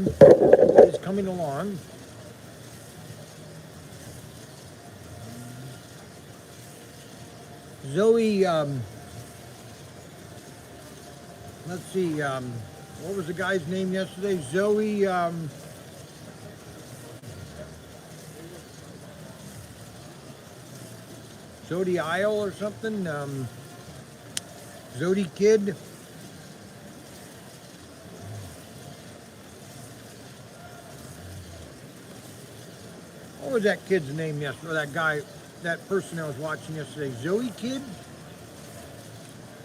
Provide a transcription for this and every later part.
is coming along. Zoe, let's see, what was the guy's name yesterday? Zoe, Zodi Isle or something? Zodi Kid. What was that kid's name yesterday? That guy, that person I was watching yesterday. Zoe Kid?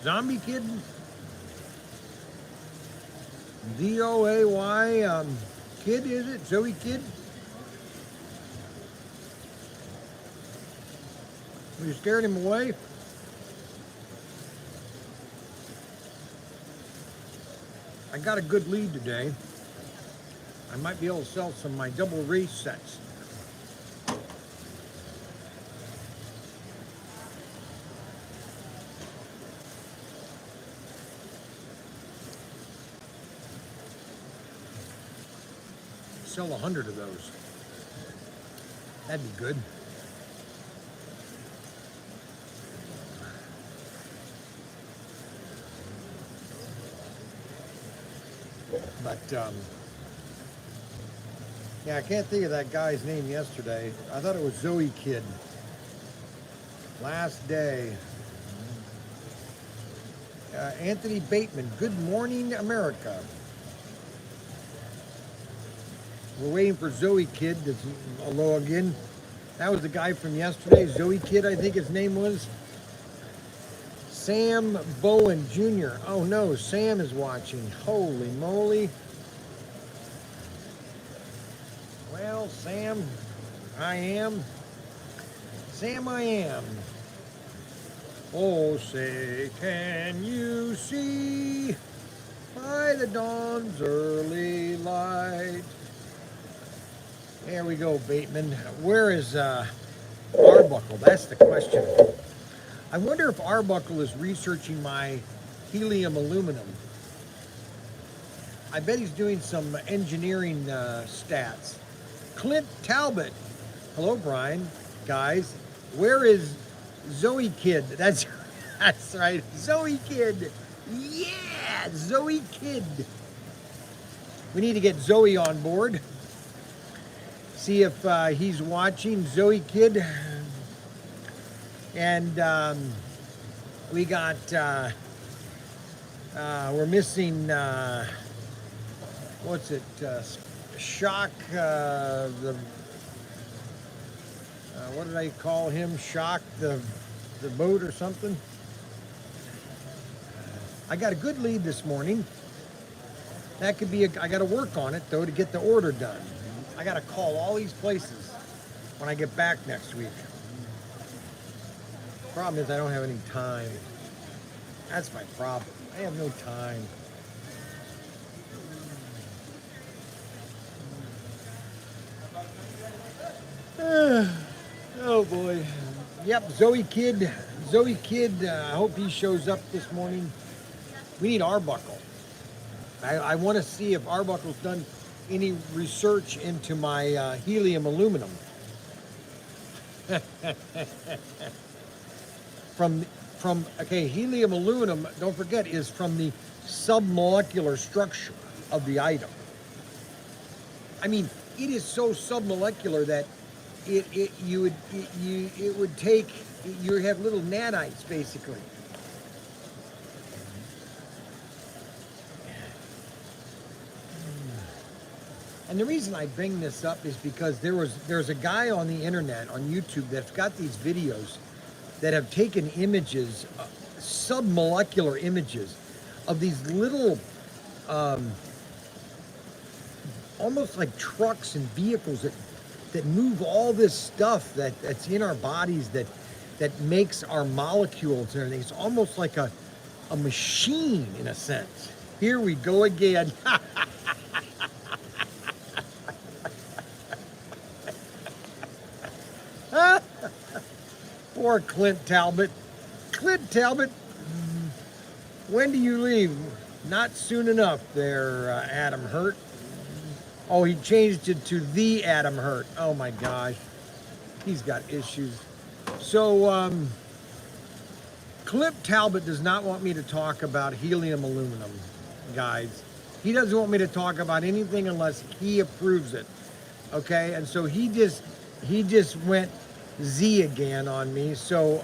Zombie Kid? Z-O-A-Y, Kid, is it? Zoe Kid? You scared him away? I got a good lead today. I might be able to sell some of my double race sets. Sell 100 of those. That'd be good. But, yeah, I can't think of that guy's name yesterday. I thought it was Zoe Kid. Last day. Anthony Bateman, Good Morning America. We're waiting for Zoe Kid to log in. That was the guy from yesterday, Zoe Kid, I think his name was. Sam Bowen Jr. Oh no, Sam is watching. Holy moly. Well, Sam, I am. Sam, I am. Oh, say, can you see by the dawn's early light? There we go, Bateman. Where is Arbuckle? That's the question. I wonder if Arbuckle is researching my helium aluminum. I bet he's doing some engineering stats. Clint Talbot. Hello, Bryan. Guys, where is Zoe Kid? That's right. Zoe Kid. Yeah, Zoe Kid. We need to get Zoe on board. See if he's watching, Zoe Kid. And we got, we're missing, what's it, Shock, what did I call him? Shock the boat or something? I got a good lead this morning. That could be, I got to work on it though to get the order done. I got to call all these places when I get back next week. Problem is I don't have any time. That's my problem. I have no time. Oh boy. Yep, Zoe Kid. Zoe Kid, I hope he shows up this morning. We need Arbuckle. I want to see if Arbuckle's done any research into my helium aluminum. Okay, helium aluminum, don't forget, is from the submolecular structure of the item. I mean, it is so submolecular that you have little nanites basically. And the reason I bring this up is because there's a guy on the internet, on YouTube, that's got these videos that have taken images, submolecular images, of these little, almost like trucks and vehicles that move all this stuff that's in our bodies that makes our molecules and everything. It's almost like a machine in a sense. Here we go again. Poor Clint Talbot. Clint Talbot, when do you leave? Not soon enough there, Adam Hurt. Oh, he changed it to the Adam Hurt. Oh my gosh. He's got issues. So, Clip Talbot does not want me to talk about helium aluminum, guys. He doesn't want me to talk about anything unless he approves it. Okay, and so he just went Z again on me. So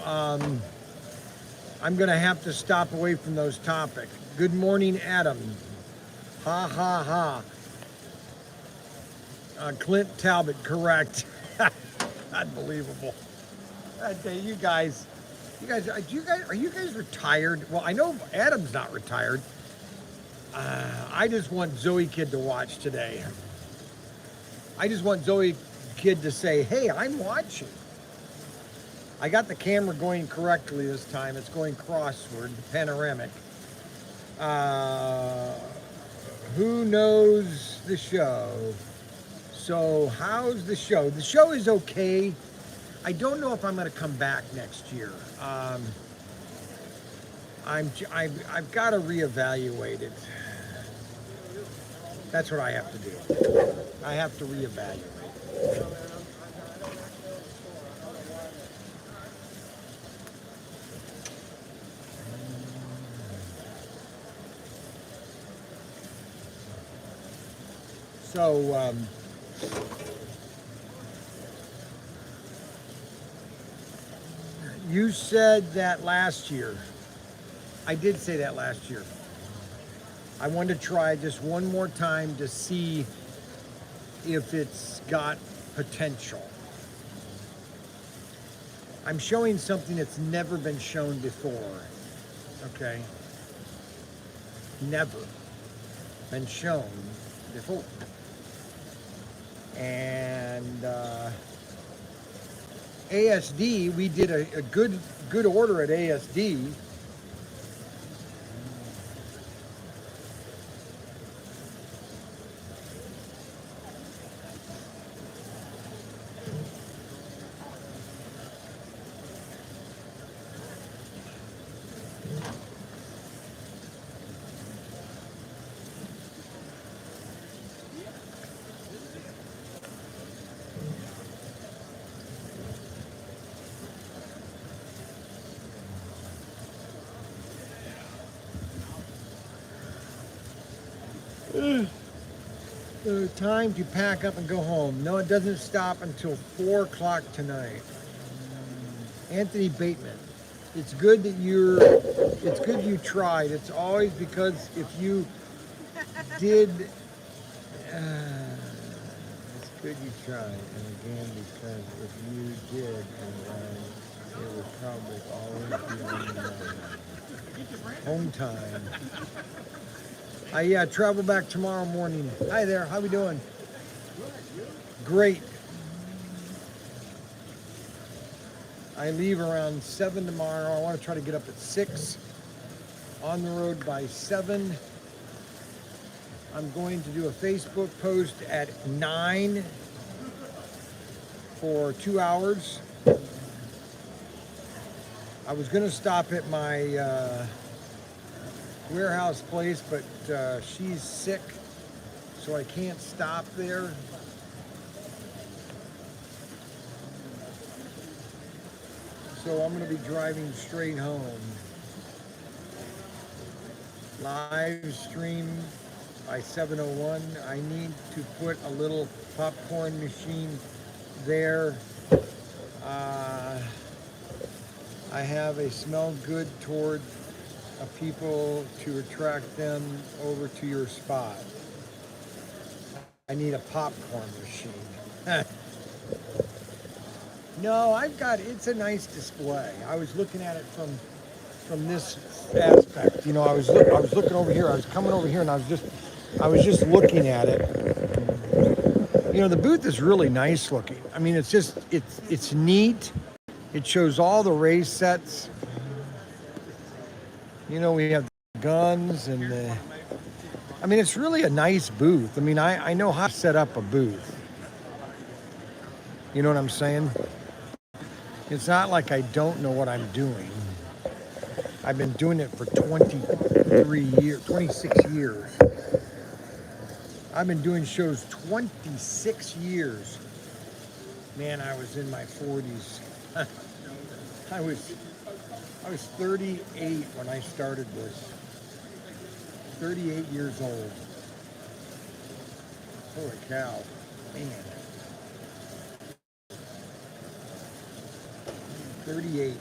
I'm gonna have to stop away from those topics. Good morning, Adam. Ha ha ha. Clint Talbot, correct. Unbelievable. You guys, are you guys retired? Well, I know Adam's not retired. I just want Zoe Kid to watch today. I just want Zoe Kid to say, hey, I'm watching. I got the camera going correctly this time. It's going crossward, panoramic. Who knows the show? So how's the show? The show is okay. I don't know if I'm going to come back next year. I've got to reevaluate it. That's what I have to do. I have to reevaluate. So, you said that last year. I did say that last year. I wanted to try just one more time to see if it's got potential. I'm showing something that's never been shown before. Okay? Never been shown before. And ASD, we did a good order at ASD. Time to pack up and go home. No, it doesn't stop until 4 o'clock tonight. Anthony Bateman. It's good that you tried. It's always because if you did, it's good you tried. And again, because if you did, it would probably always be on home time. Travel back tomorrow morning. Hi there, how we doing? Great. I leave around 7 tomorrow. I want to try to get up at 6. On the road by 7. I'm going to do a Facebook post at 9 for 2 hours. I was going to stop at my warehouse place, but she's sick, so I can't stop there. So I'm going to be driving straight home. Live stream by 7:01. I need to put a little popcorn machine there. I have a smell good toward people to attract them over to your spot. I need a popcorn machine. No, it's a nice display. I was looking at it from this aspect. You know, I was looking over here. I was coming over here and I was just looking at it. You know, the booth is really nice looking. I mean, it's neat. It shows all the race sets. You know, we have the guns and I mean, it's really a nice booth. I mean, I know how to set up a booth. You know what I'm saying? It's not like I don't know what I'm doing. I've been doing it for 26 years. I've been doing shows 26 years. Man, I was in my 40s. I was 38 when I started this. 38 years old. Holy cow, man. 38.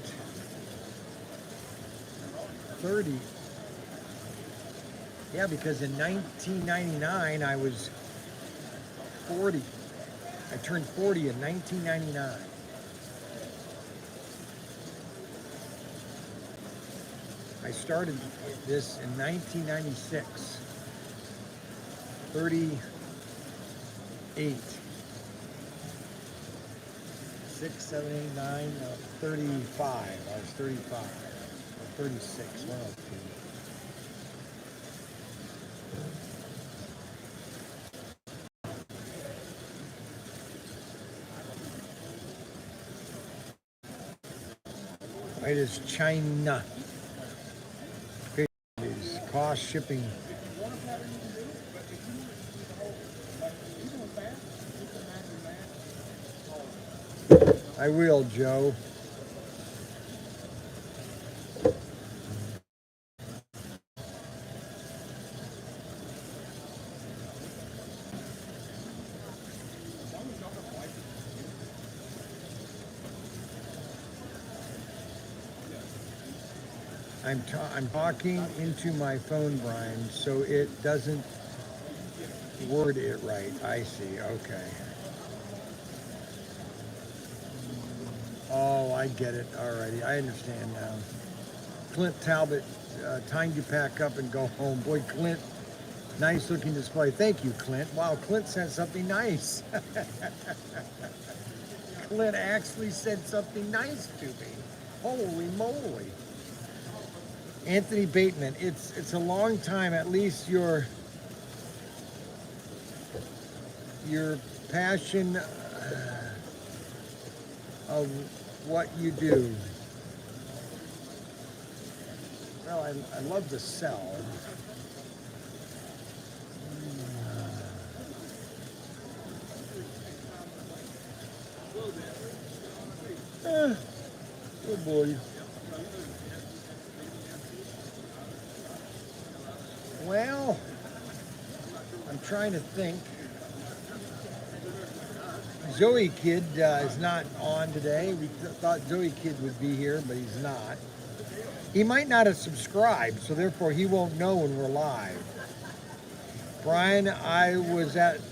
30. Yeah, because in 1999 I was 40. I turned 40 in 1999. I started this in 1996. 38. 6, 7, 8, 9, 35. I was 35. Or 36. One of the two. It is China. It is cost shipping. I will, Joe. I'm talking into my phone, Brian, so it doesn't word it right. I see. Okay. Oh, I get it. Alrighty, I understand now. Clint Talbot, time to pack up and go home. Boy, Clint, nice looking display. Thank you, Clint. Wow, Clint sent something nice. Clint actually said something nice to me. Holy moly. Anthony Bateman, it's a long time. At least your passion of what you do. Well, I love to sell. Oh boy. Well, I'm trying to think. Zoe Kid is not on today. We thought Zoe Kid would be here, but he's not. He might not have subscribed, so therefore he won't know when we're live. Bryan, I was at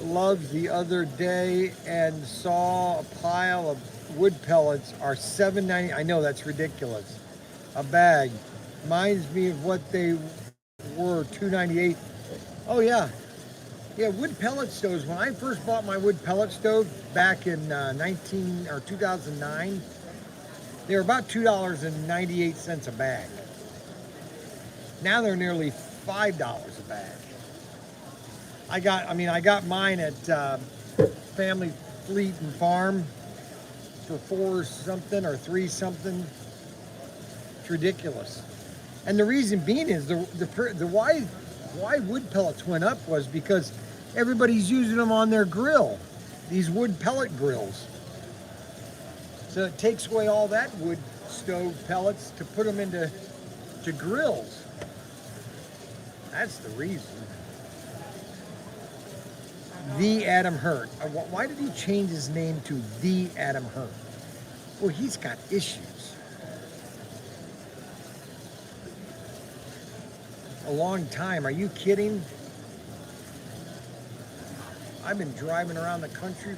Love's the other day and saw a pile of wood pellets are $7.90. I know that's ridiculous. A bag. Reminds me of what they were, $2.98. Oh yeah. Yeah, wood pellet stoves. When I first bought my wood pellet stove back in 2009, they were about $2.98 a bag. Now they're nearly $5 a bag. I got mine at Family Fleet and Farm for $4 something or $3 something. It's ridiculous. And the reason being is the why wood pellets went up was because everybody's using them on their grill, these wood pellet grills. So it takes away all that wood stove pellets to put them into grills. That's the reason. The Adam Hurt. Why did he change his name to The Adam Hurt? Well, he's got issues. A long time. Are you kidding? I've been driving around the country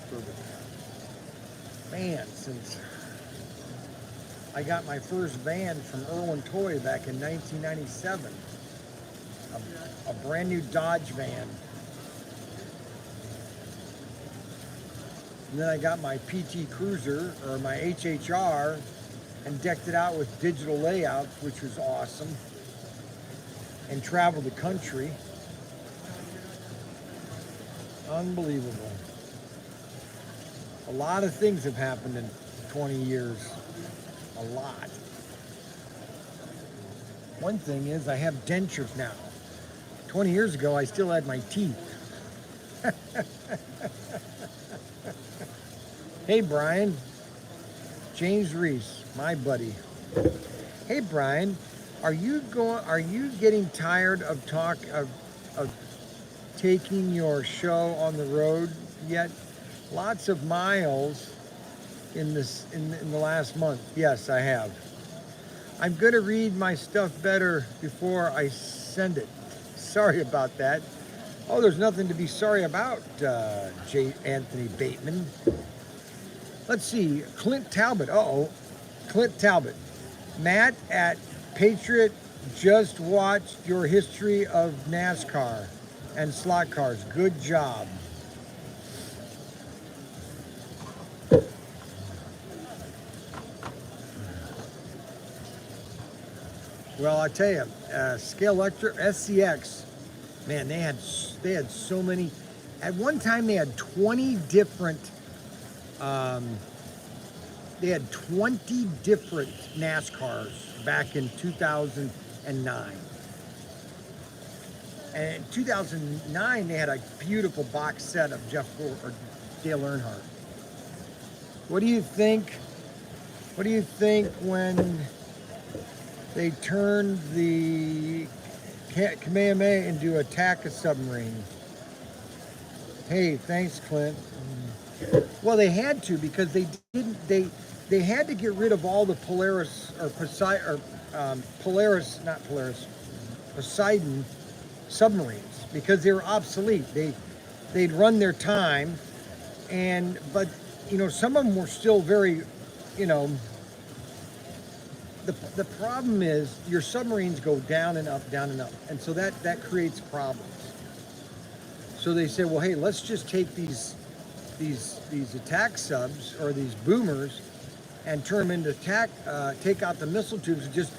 since I got my first van from Irwin Toy back in 1997. A brand new Dodge van. And then I got my PT Cruiser, or my HHR, and decked it out with digital layouts, which was awesome. And traveled the country. Unbelievable. A lot of things have happened in 20 years. A lot. One thing is I have dentures now. 20 years ago, I still had my teeth. Hey, Brian. James Reese, my buddy. Hey, Brian, are you getting tired of taking your show on the road yet? Lots of miles in the last month. Yes, I have. I'm gonna read my stuff better before I send it. Sorry about that. Oh, there's nothing to be sorry about, J. Anthony Bateman. Let's see, Clint Talbot. Clint Talbot. Matt at Patriot just watched your history of NASCAR and slot cars. Good job. Well, I tell you, Scale Electric SCX, man, they had so many. At one time, they had 20 different. They had 20 different NASCARs back in 2009. And in 2009, they had a beautiful box set of Dale Earnhardt. What do you think? What do you think when they turned the Kamehameha into attack a submarine? Hey, thanks, Clint. Well, they had to because they had to get rid of all the Poseidon submarines because they were obsolete. They'd run their time, but some of them were still very, The problem is your submarines go down and up, and so that creates problems. So they say, well, hey, let's just take these attack subs or these boomers and turn them into take out the missile tubes and just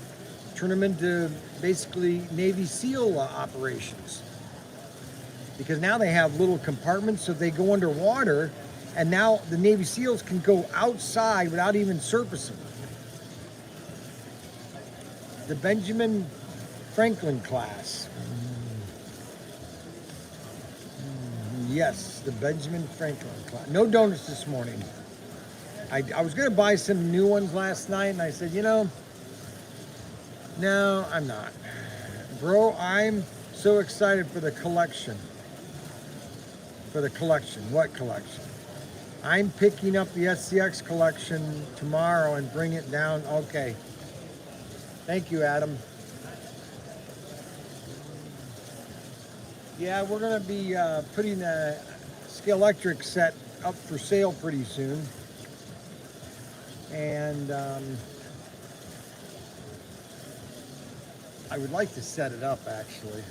turn them into basically Navy SEAL operations. Because now they have little compartments, so they go underwater, and now the Navy SEALs can go outside without even surfacing. The Benjamin Franklin class. Yes, the Benjamin Franklin class. No donuts this morning. I was going to buy some new ones last night, and I said, no, I'm not. Bro, I'm so excited for the collection. What collection? I'm picking up the SCX collection tomorrow and bring it down. Okay. Thank you, Adam. Yeah, we're going to be putting the Scale Electric set up for sale pretty soon. And I would like to set it up, actually,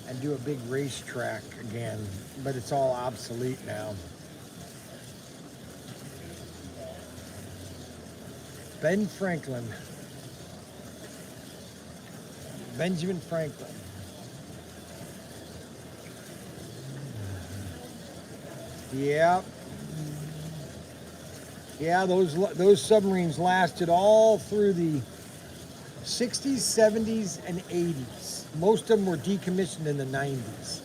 and do a big racetrack again, but it's all obsolete now. Benjamin Franklin. Yeah. Yeah, those submarines lasted all through the 60s, 70s, and 80s. Most of them were decommissioned in the 90s.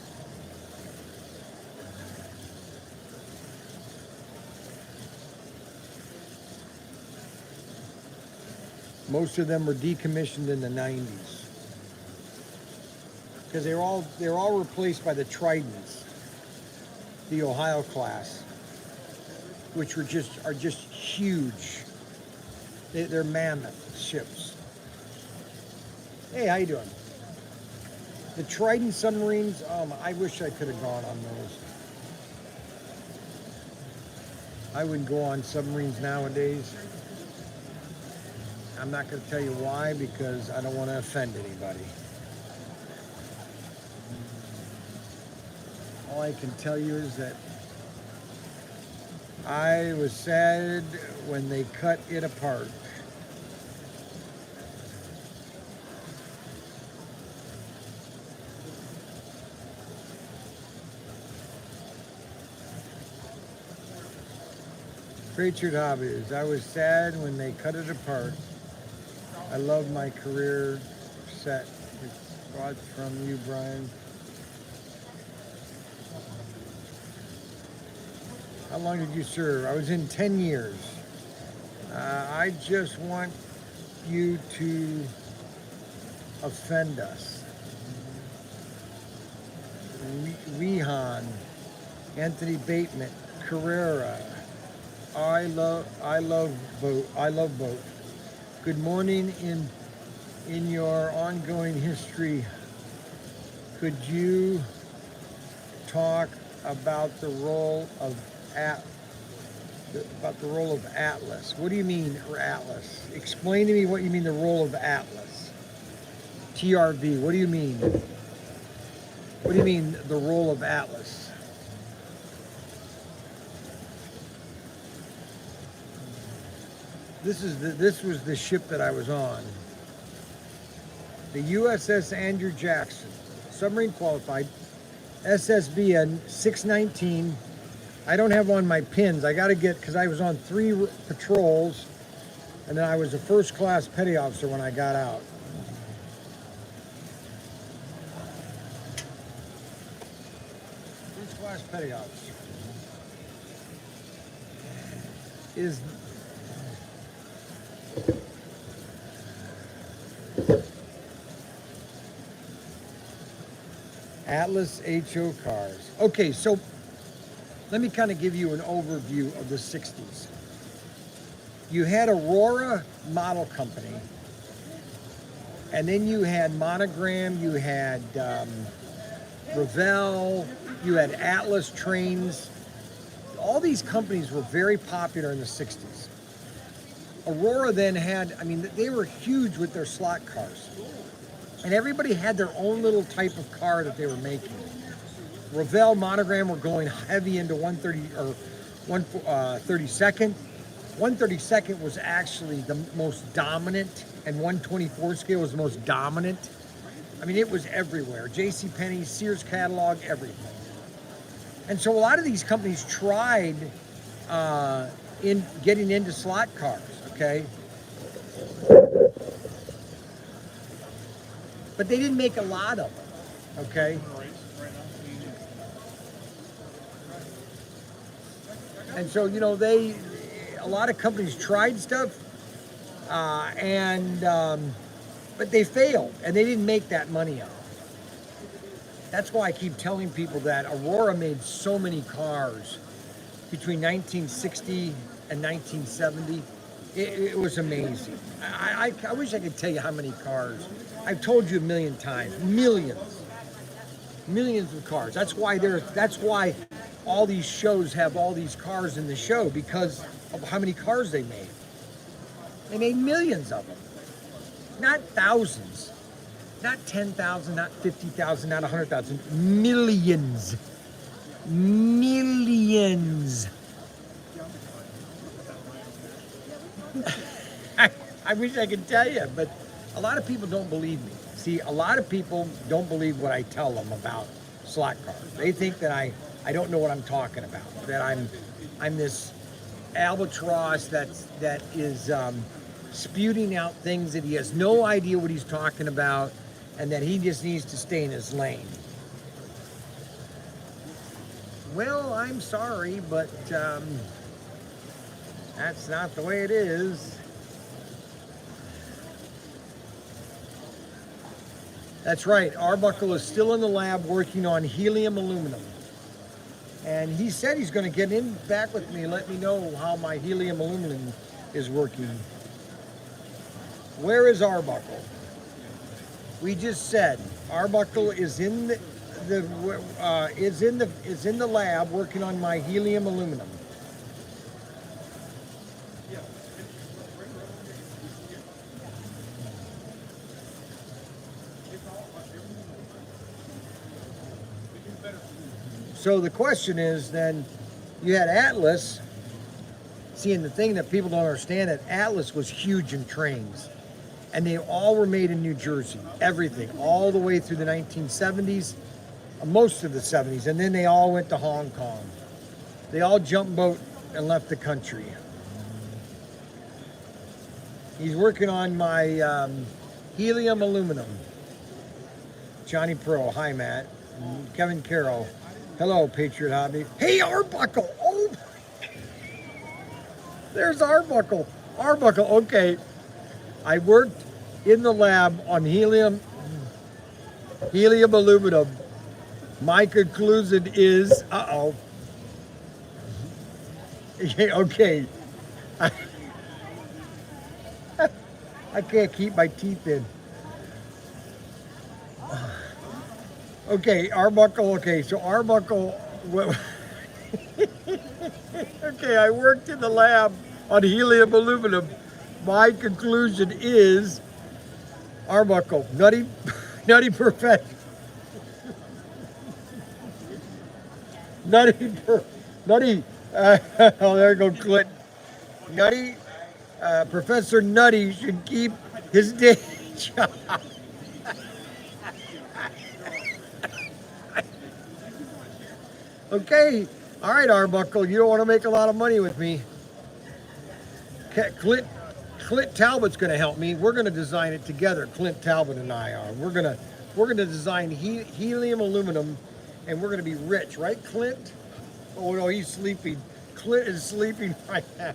Most of them were decommissioned in the 90s because they're all replaced by the Tridents, the Ohio class, which are just huge. They're mammoth ships. Hey, how you doing? The Trident submarines. I wish I could have gone on those. I wouldn't go on submarines nowadays. I'm not going to tell you why, because I don't want to offend anybody. All I can tell you is that I was sad when they cut it apart. Featured hobbies. I was sad when they cut it apart. I love my career set. Thoughts from you, Bryan? How long did you serve? I was in 10 years. I just want you to offend us. Wehan, Anthony Bateman, Carrera. I love boat. Good morning. In your ongoing history, could you talk about the role of Atlas? What do you mean, Atlas? Explain to me what you mean the role of Atlas. TRV. What do you mean? What do you mean the role of Atlas? This was the ship that I was on. The USS Andrew Jackson, submarine qualified, SSBN 619. I don't have on my pins. I got to get, because I was on 3 patrols, and then I was a first class petty officer when I got out. First class petty officer. Is Atlas HO cars. Okay, so let me kind of give you an overview of the 60s. You had Aurora Model Company, and then you had Monogram, you had Revell, you had Atlas Trains. All these companies were very popular in the 60s. Aurora then had, I mean, they were huge with their slot cars. And everybody had their own little type of car that they were making. Revell, Monogram were going heavy into 130 or 132nd. 132nd was actually the most dominant, and 124 scale was the most dominant. I mean, it was everywhere. JCPenney, Sears catalog, everything. And so a lot of these companies tried in getting into slot cars, okay? But they didn't make a lot of them, okay? And so, you know, a lot of companies tried stuff, but they failed, and they didn't make that money out. That's why I keep telling people that Aurora made so many cars between 1960 and 1970. It was amazing. I wish I could tell you how many cars. I've told you a million times, millions of cars. That's why all these shows have all these cars in the show, because of how many cars they made. They made millions of them, not thousands, not 10,000, not 50,000, not 100,000, millions. I wish I could tell you, but a lot of people don't believe me. See, a lot of people don't believe what I tell them about slot cars. They think that I don't know what I'm talking about, that I'm this albatross that is spewing out things that he has no idea what he's talking about, and that he just needs to stay in his lane. Well, I'm sorry, but that's not the way it is. That's right, Arbuckle is still in the lab working on helium aluminum. And he said he's going to get back with me and let me know how my helium aluminum is working. Where is Arbuckle? We just said Arbuckle is in the lab working on my helium aluminum. So the question is, then, you had Atlas. Seeing the thing that people don't understand, that Atlas was huge in trains, and they all were made in New Jersey. Everything, all the way through the 1970s, most of the 70s, and then they all went to Hong Kong. They all jumped boat and left the country. He's working on my helium aluminum. Johnny Pro, hi Matt. Kevin Carroll, hello Patriot Hobby. Hey Arbuckle, oh, there's Arbuckle. Arbuckle, okay. I worked in the lab on helium aluminum. My conclusion is, okay. I, I can't keep my teeth in. Okay, Arbuckle, okay, so Arbuckle, okay, I worked in the lab on helium aluminum. My conclusion is Arbuckle, nutty professor. Nutty, oh, there you go, Clint. Nutty, Professor Nutty should keep his day job. Okay, all right, Arbuckle, you don't want to make a lot of money with me. Clint Talbot's going to help me. We're going to design it together. Clint Talbot and I are. We're going to design helium aluminum, and we're going to be rich, right, Clint? Oh no, he's sleeping. Clint is sleeping right now.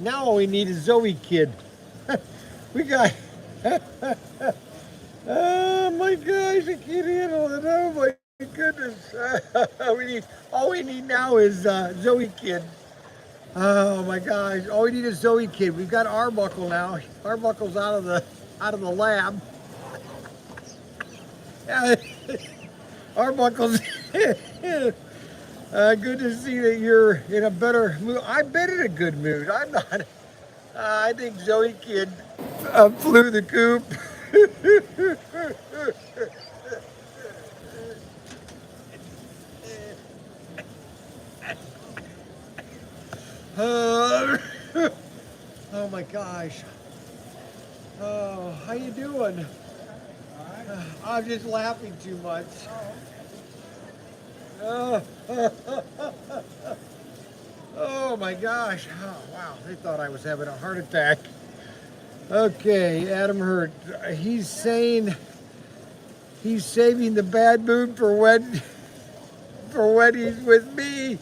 Now all we need is Zoe Kid. We got. Oh my gosh, I can't handle it. Oh my goodness. All we need now is Zoe Kid. Oh my gosh, all we need is Zoe Kid. We've got Arbuckle now. Arbuckle's out of the lab. Arbuckle's good to see that you're in a better mood. I've been in a good mood. I'm not. I think Zoe Kid flew the coop. Oh my gosh. Oh, how you doing? I'm just laughing too much. Oh, oh my gosh. Oh, wow. They thought I was having a heart attack. Okay, Adam Hurt. He's saying he's saving the bad mood for when he's with me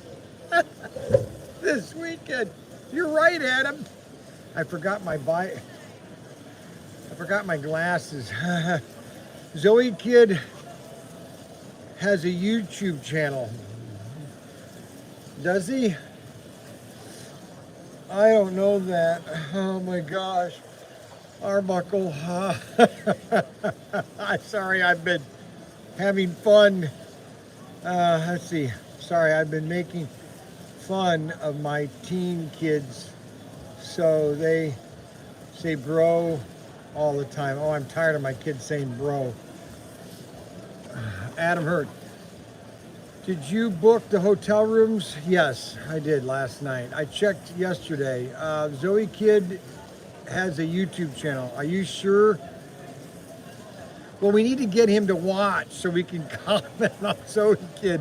this weekend. You're right, Adam. I forgot my glasses. Zoe Kid has a YouTube channel. Does he? I don't know that. Oh my gosh. Arbuckle. I'm sorry, I've been having fun. Let's see. Sorry, I've been making fun of my teen kids. So they say bro all the time. Oh, I'm tired of my kids saying bro. Adam Hurt. Did you book the hotel rooms? Yes, I did last night. I checked yesterday. Zoe Kid has a YouTube channel. Are you sure? Well, we need to get him to watch so we can comment on Zoe Kid.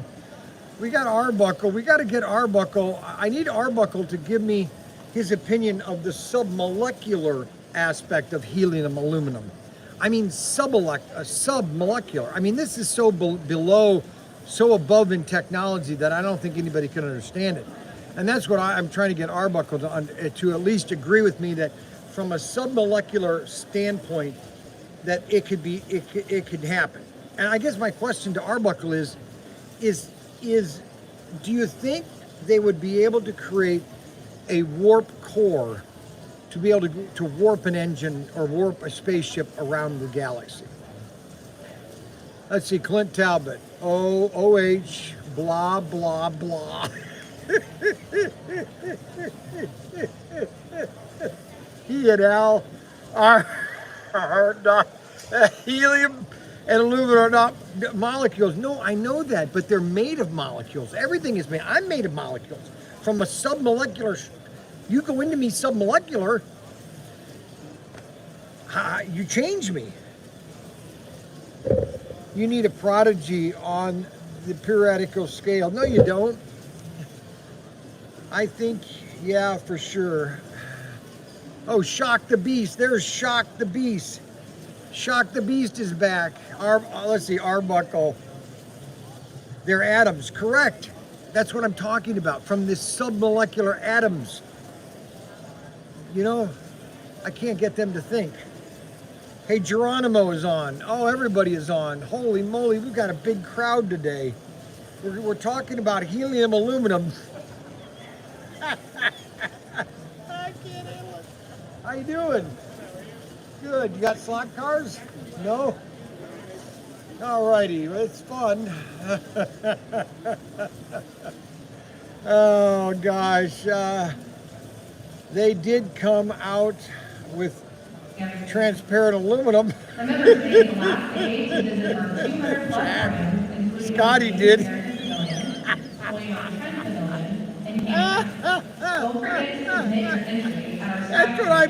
We got Arbuckle. We got to get Arbuckle. I need Arbuckle to give me his opinion of the submolecular aspect of helium aluminum. I mean, submolecular. I mean, this is so below, so above in technology that I don't think anybody can understand it. And that's what I'm trying to get Arbuckle to at least agree with me that from a submolecular standpoint, that it could happen. And I guess my question to Arbuckle is do you think they would be able to create a warp core to be able to warp an engine or warp a spaceship around the galaxy? Let's see, Clint Talbot, OH, blah, blah, blah. He and Al are not, helium and aluminum are not molecules. No, I know that, but they're made of molecules. Everything is made. I'm made of molecules. From a submolecular, you go into me submolecular, you change me. You need a prodigy on the periodical scale. No, you don't. I think, yeah, for sure. Oh, Shock the Beast. There's Shock the Beast. Shock the Beast is back. Let's see, Arbuckle. They're atoms, correct. That's what I'm talking about, from the submolecular atoms. You know, I can't get them to think. Hey, Geronimo is on. Oh, everybody is on. Holy moly, we've got a big crowd today. We're talking about helium aluminum. I can't handle it. How you doing? Good. You got slot cars? No? Alrighty, it's fun. Oh gosh, they did come out with transparent aluminum. Scotty did. That's what I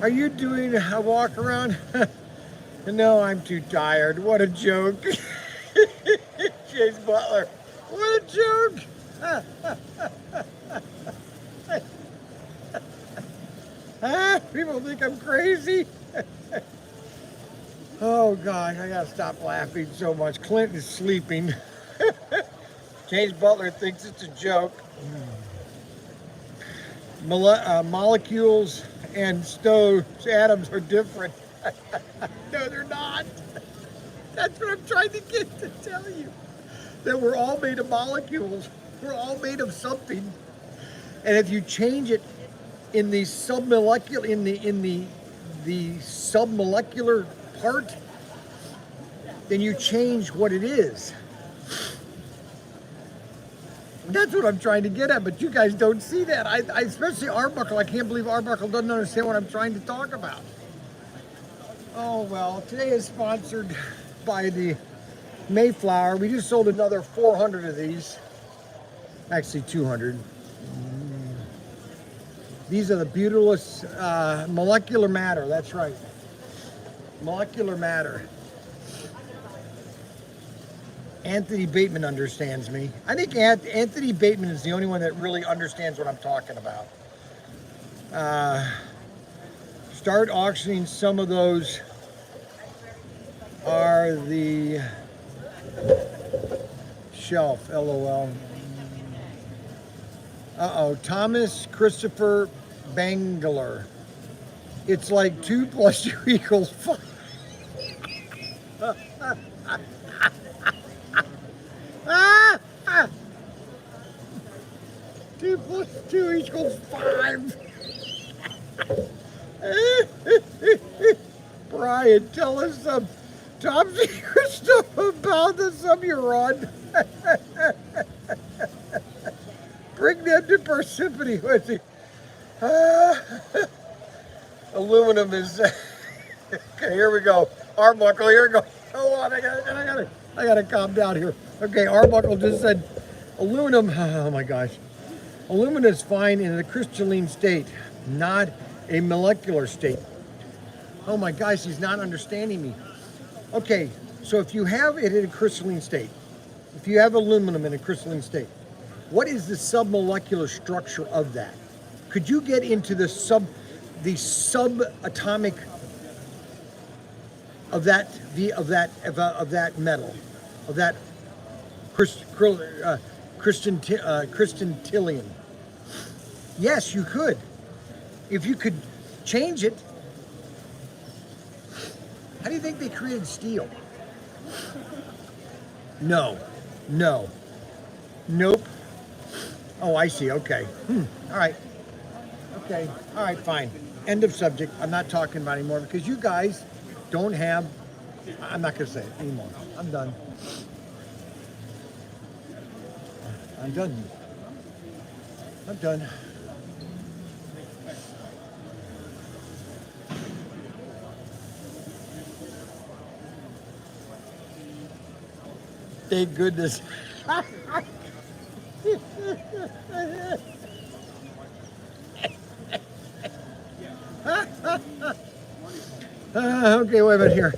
Are you doing a walk around? No, I'm too tired. What a joke. Chase Butler. What a joke. People think I'm crazy. Oh gosh, I gotta stop laughing so much. Clint is sleeping. Chase Butler thinks it's a joke. Molecules and stoves, atoms are different. No, they're not. That's what I'm trying to get to tell you. That we're all made of molecules. We're all made of something. And if you change it in the submolecular, the submolecular part, then you change what it is. That's what I'm trying to get at, but you guys don't see that. I especially Arbuckle. I can't believe Arbuckle doesn't understand what I'm trying to talk about. Oh well, today is sponsored by the Mayflower. We just sold another 400 of these. Actually 200. These are the Butylus molecular matter. That's right. Molecular matter. Anthony Bateman understands me. I think Anthony Bateman is the only one that really understands what I'm talking about. Start auctioning some of those are the shelf, LOL. Uh-oh, Thomas Christopher Bangler. It's like 2 + 2 = 5. 2 + 2 = 5. Bryan, tell us some top secret stuff about the sub you're on. Bring them to Persephone with you. Aluminum is. Okay, here we go. Arbuckle, here we go. Hold on, I gotta calm down here. Okay, Arbuckle just said aluminum. Oh my gosh. Aluminum is fine in a crystalline state, not a molecular state. Oh my gosh, he's not understanding me. Okay, so if you have it in a crystalline state, if you have aluminum in a crystalline state, what is the submolecular structure of that? Could you get into the subatomic of that metal, of that crystalline? Yes, you could. If you could change it. How do you think they created steel? No. Nope. Oh, I see. Okay. All right. Okay. All right, fine. End of subject. I'm not talking about it anymore because you guys don't have... I'm not going to say it anymore. I'm done. I'm done. Thank goodness. Okay, wait a minute here.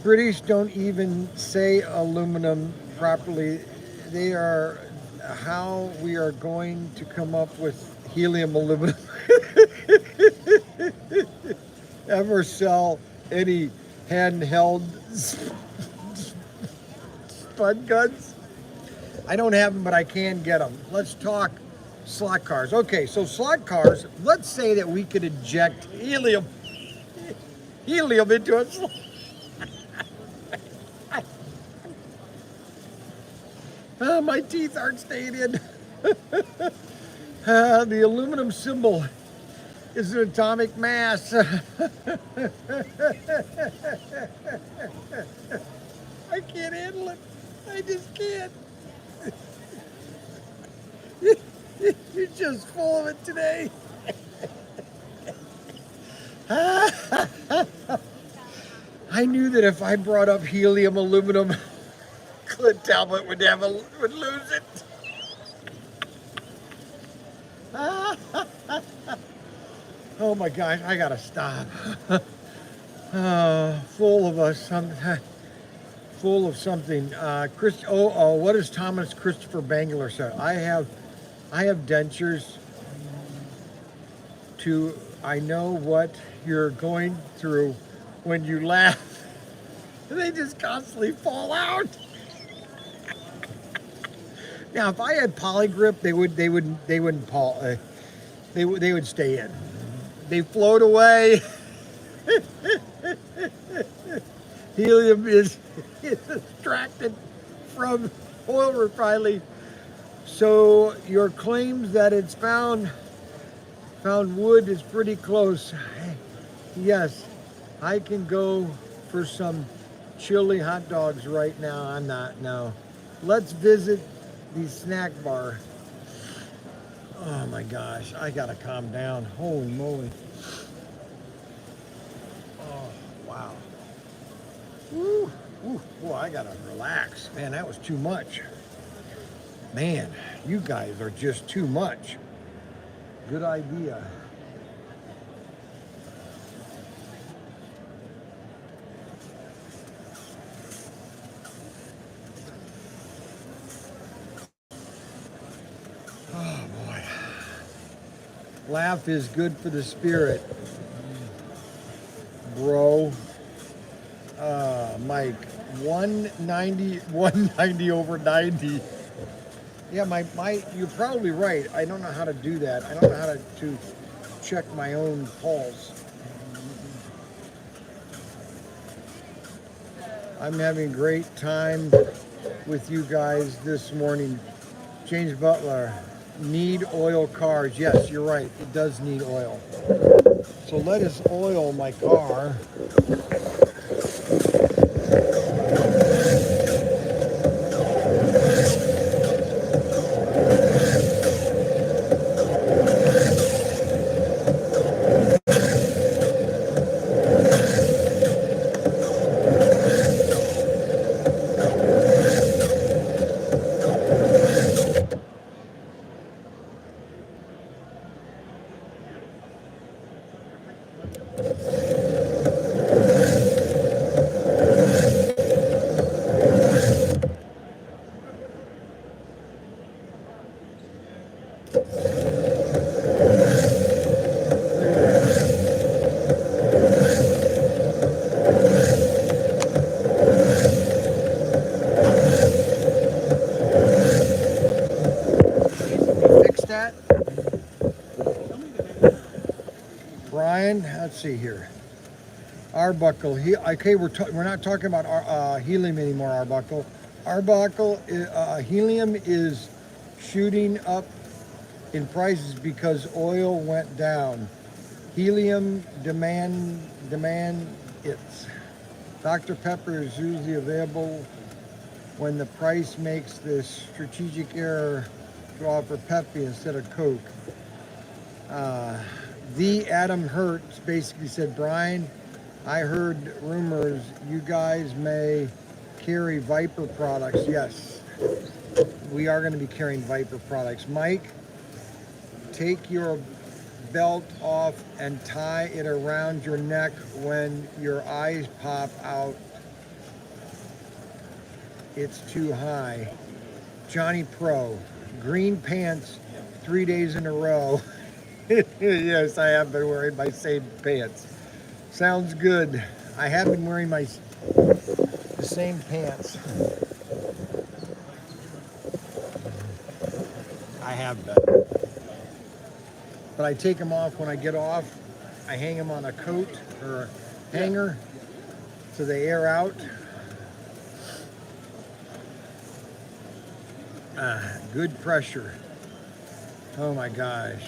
British don't even say aluminum properly. They are how we are going to come up with helium aluminum. Ever sell any handheld spud guns? I don't have them, but I can get them. Let's talk slot cars. Okay, so slot cars, let's say that we could inject helium into a slot. My teeth aren't staying in. The aluminum symbol is an atomic mass. I can't handle it. I just can't. You're just full of it today. I knew that if I brought up helium aluminum, Clint Talbot would lose it. Oh my gosh, I gotta stop. Full of something. What does Thomas Christopher Bangler say? I have dentures. I know what you're going through when you laugh. They just constantly fall out. Now, if I had polygrip, they would stay in. They float away. Helium is extracted from oil refinery. So your claims that it's found wood is pretty close. Yes, I can go for some chili hot dogs right now. I'm not, no. Let's visit the snack bar. Oh my gosh, I gotta calm down. Holy moly. Oh, wow. Woo, woo, boy, I gotta relax. Man, that was too much. Man, you guys are just too much. Good idea. Oh boy. Laugh is good for the spirit. Bro. Mike, 190 over 90. Yeah, you're probably right. I don't know how to do that. I don't know how to check my own pulse. I'm having a great time with you guys this morning. James Butler, need oil cars. Yes, you're right. It does need oil. So let us oil my car. Bryan, let's see here. Arbuckle. Okay, we're not talking about helium anymore. Arbuckle. Helium is shooting up in prices because oil went down. Helium demand it's. Dr. Pepper is usually available when the price makes the strategic error to offer Pepsi instead of Coke. The Adam Hertz basically said, Bryan, I heard rumors you guys may carry Viper products. Yes, we are going to be carrying Viper products. Mike, take your belt off and tie it around your neck when your eyes pop out. It's too high. Johnny Pro, green pants 3 days in a row. Yes, I have been wearing my same pants. Sounds good. I have been wearing the same pants. I have been. But I take them off when I get off. I hang them on a coat or a hanger so they air out. Good pressure. Oh my gosh.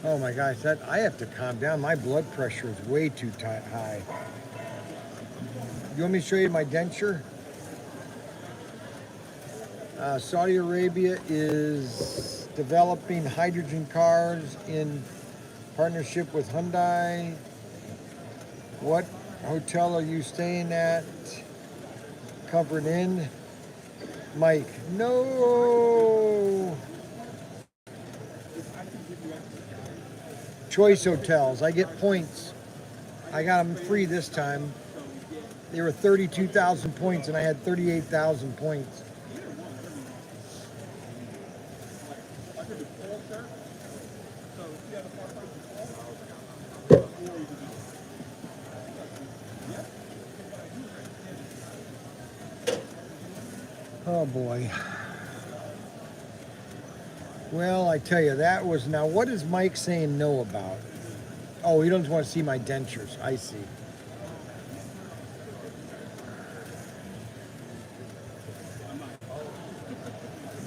Oh my gosh, I have to calm down. My blood pressure is way too high. You want me to show you my denture? Saudi Arabia is developing hydrogen cars in partnership with Hyundai. What hotel are you staying at? Comfort Inn. Mike, no. Choice hotels. I get points. I got them free this time. They were 32,000 points and I had 38,000 points. Oh boy. Well, I tell you, that was, now what is Mike saying no about? Oh, he doesn't want to see my dentures. I see.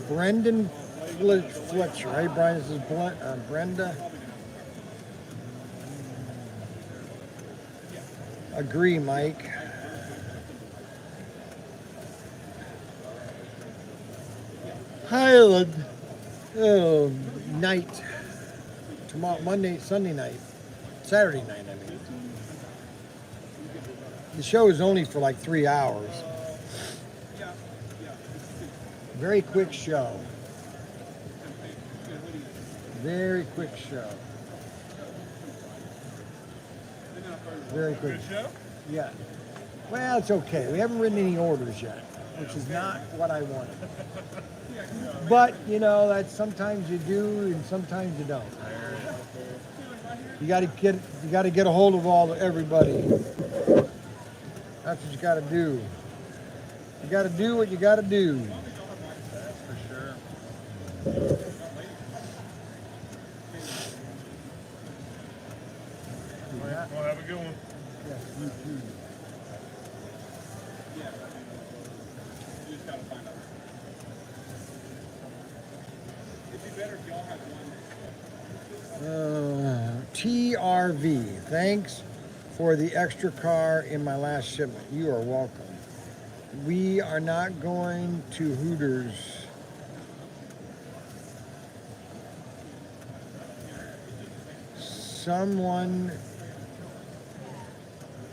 Brendan Fletcher, right, Brian? This is Brenda. Agree, Mike. Highland. Oh, night. Tomorrow, Monday, Sunday night. Saturday night, I mean. The show is only for like 3 hours. Very quick show. Very quick show. Very quick. Good show? Yeah. Well, it's okay. We haven't written any orders yet, which is not what I wanted. But, you know, that sometimes you do and sometimes you don't. You got to get a hold of everybody. That's what you got to do. You got to do what you got to do. That's for sure. Well, have a good one. Yes, you too. You just gotta find out. It'd be better if y'all had one. TRV, thanks for the extra car in my last shipment. You are welcome. We are not going to Hooters. Someone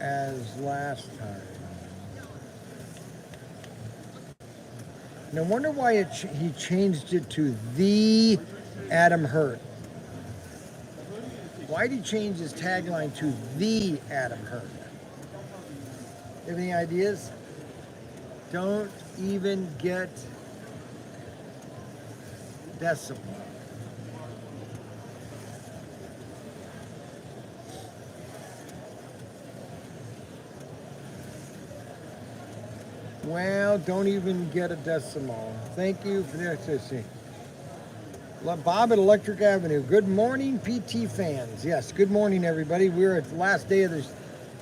as last time. No wonder why he changed it to the Adam Hurt. Why did he change his tagline to the Adam Hurt? You have any ideas? Don't even get decimal. Well, don't even get a decimal. Thank you for the accuracy. Bob at Electric Avenue. Good morning, PT fans. Yes, good morning, everybody. We're at the last day of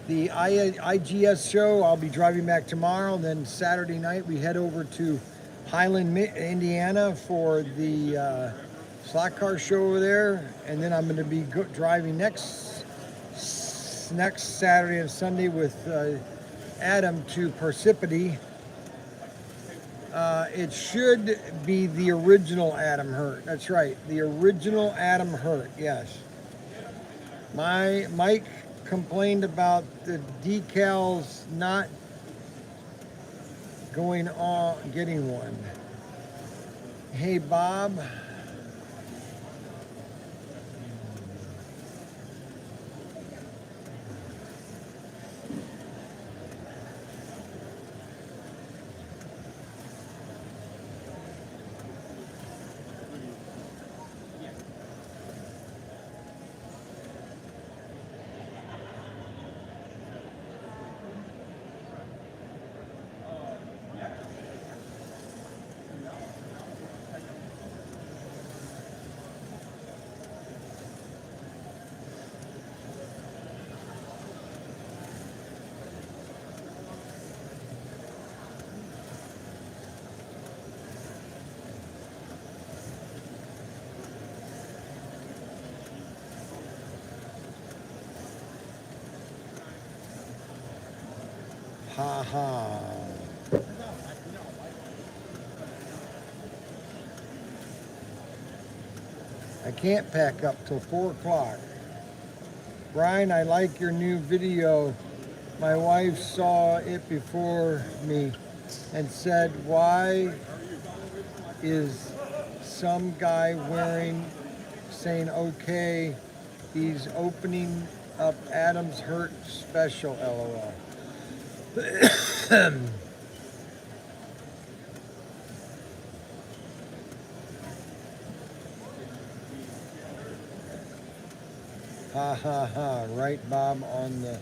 the IGS show. I'll be driving back tomorrow. Then Saturday night, we head over to Highland, Indiana for the slot car show over there. And then I'm going to be driving next Saturday and Sunday with Adam to Parsippany. It should be the original Adam Hurt. That's right, the original Adam Hurt, yes. Mike complained about the decals not going on, getting one. Hey, Bob. Ha ha. I can't pack up till 4 o'clock. Bryan, I like your new video. My wife saw it before me and said, why is some guy saying, okay, he's opening up Adam's Hurt special, LOL. Ha ha ha, right, Bob, on the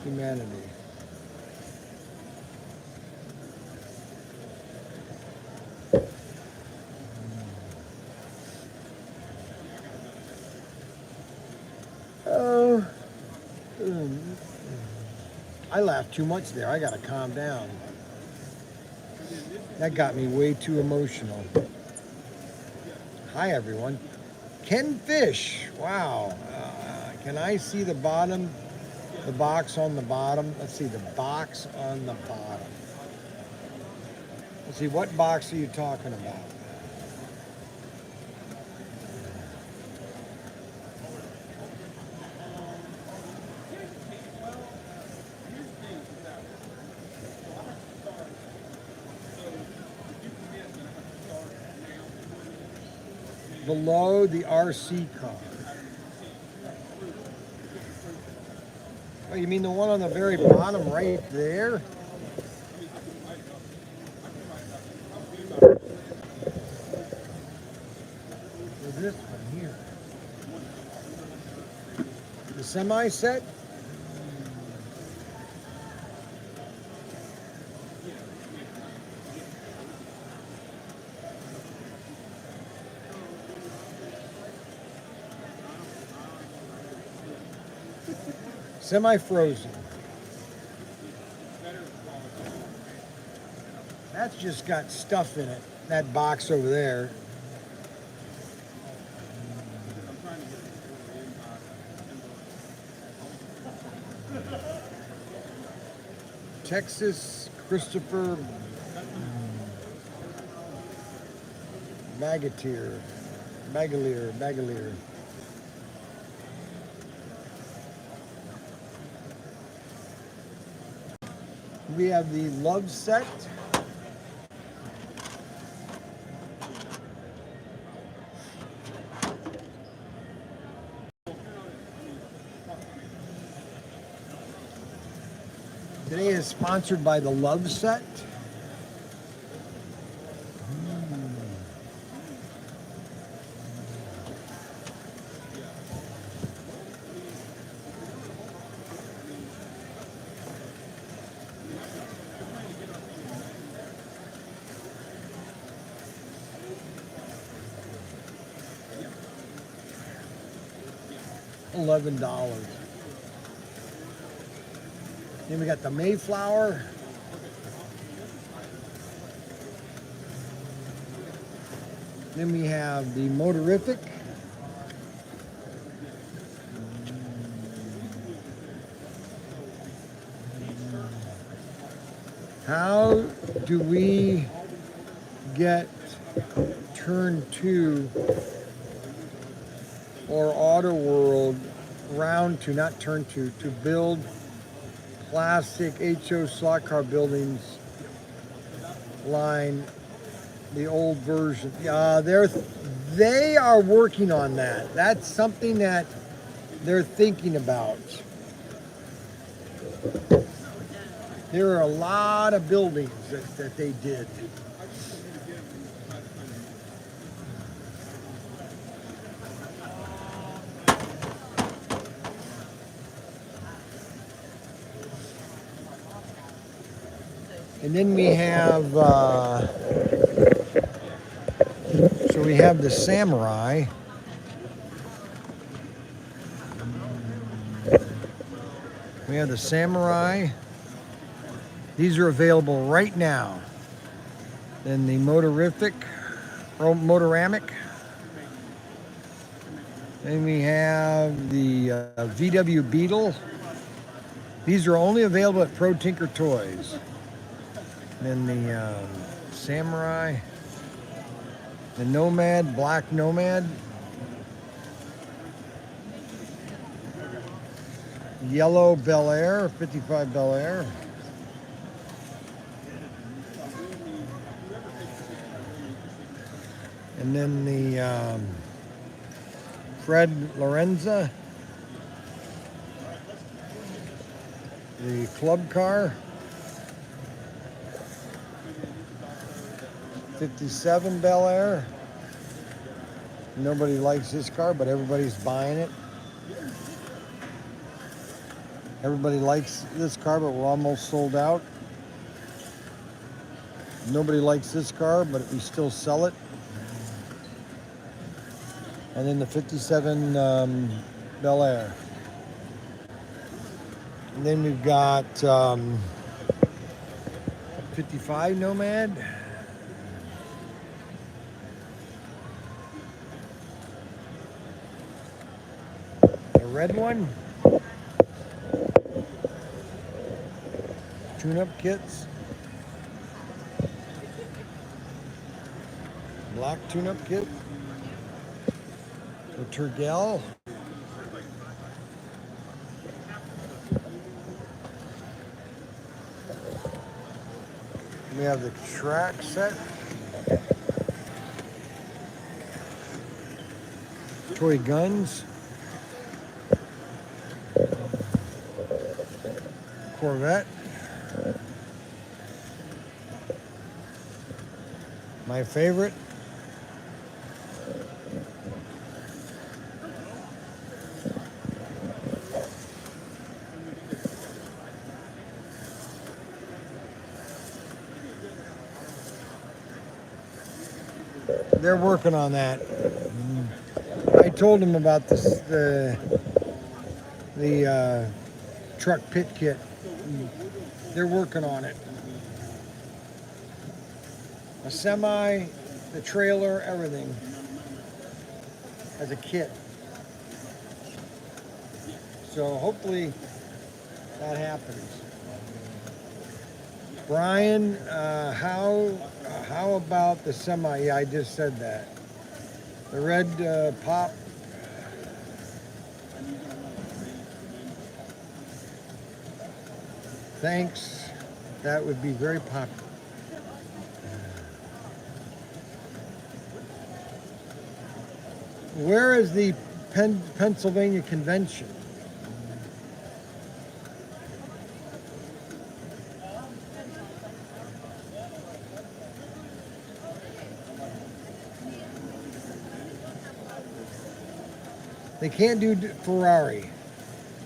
humanity. Oh, I laughed too much there. I gotta calm down. That got me way too emotional. Hi, everyone. Ken Fish. Wow. Can I see the bottom? The box on the bottom? Let's see, the box on the bottom. Let's see, what box are you talking about? Below the RC car. Oh, you mean the one on the very bottom right there? Or this one here? The semi set? Semi-frozen. That's just got stuff in it. That box over there. Texas Christopher Magalier. We have the Love set. Today is sponsored by the Love set. $11. Then we got the Mayflower. Then we have the Motorific. How do we get Turn 2 or Auto World Round 2, not Turn 2, to build classic HO slot car buildings line, the old version? They are working on that. That's something that they're thinking about. There are a lot of buildings that they did. And then we have, so we have the Samurai. We have the Samurai. These are available right now. Then the Motoramic. Then we have the VW Beetle. These are only available at ProTinkerToys. Then the Samurai, the Nomad, Black Nomad, Yellow Bel Air, 55 Bel Air. And then the Fred Lorenza, the Club Car, 57 Bel Air. Nobody likes this car, but everybody's buying it. Everybody likes this car, but we're almost sold out. Nobody likes this car, but we still sell it. And then the 57 Bel Air. And then we've got 55 Nomad. The red one. Tune-up kits. Black tune-up kit. The Turgel. We have the track set. Toy guns. Corvette. My favorite. They're working on that. I told them about this, the truck pit kit. They're working on it. A semi, the trailer, everything as a kit. So hopefully that happens. Bryan, how about the semi? Yeah, I just said that. The red pop. Thanks. That would be very popular. Where is the Pennsylvania convention? They can't do Ferrari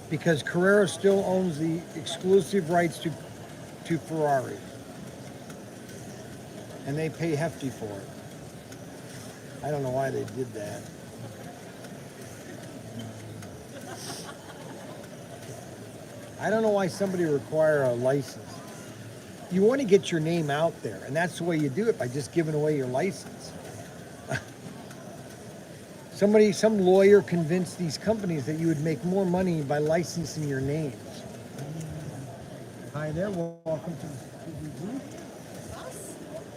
because Carrera still owns the exclusive rights to Ferrari. And they pay hefty for it. I don't know why they did that. I don't know why somebody would require a license. You want to get your name out there, and that's the way you do it, by just giving away your license. Some lawyer convinced these companies that you would make more money by licensing your names. Hi there, welcome to the booth.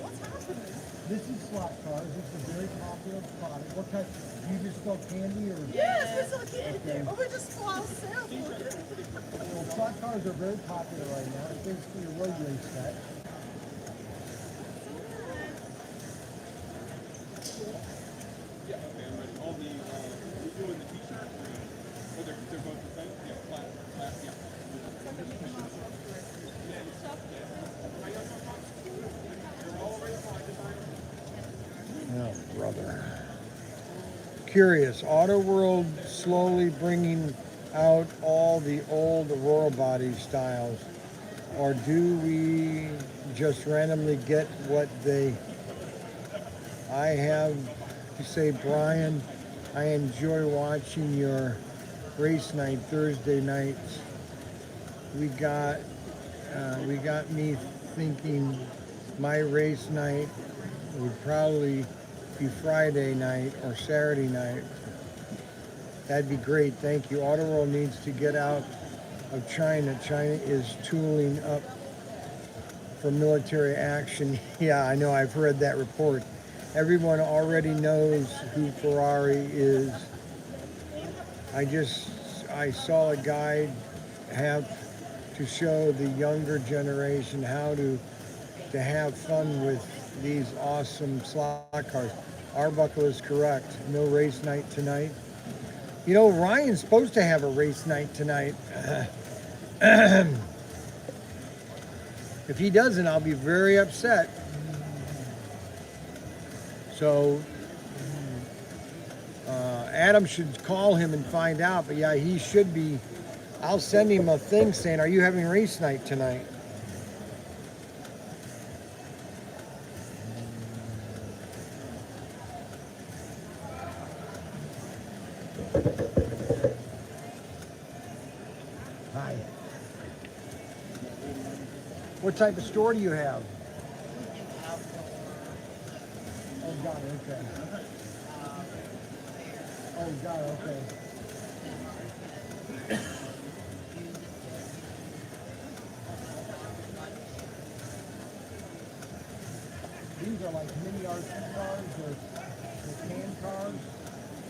What's happening? This is slot cars. This is a very popular product. What kind? Do you just sell candy or? Yes, we saw candy. But we just saw samples. Well, slot cars are very popular right now. It's basically a road race set. All the we doing the t-shirts. Oh, they're both the same. Yeah, flat, yeah. Oh, brother. Curious. Auto World slowly bringing out all the old Aurora body styles, or do we just randomly get what they? I have to say, Bryan, I enjoy watching your race night Thursday nights. We got me thinking my race night would probably be Friday night or Saturday night. That'd be great. Thank you. Auto World needs to get out of China. China is tooling up for military action. Yeah, I know, I've heard that report. Everyone already knows who Ferrari is. I saw a guide have to show the younger generation how to have fun with these awesome slot cars. Arbuckle is correct. No race night tonight. You know, Ryan's supposed to have a race night tonight. If he doesn't, I'll be very upset. So Adam should call him and find out. But yeah, he should be. I'll send him a thing saying, "Are you having race night tonight?" Hi. What type of store do you have? Oh, God, okay. Oh, God, okay. These are like mini RC cars or can cars.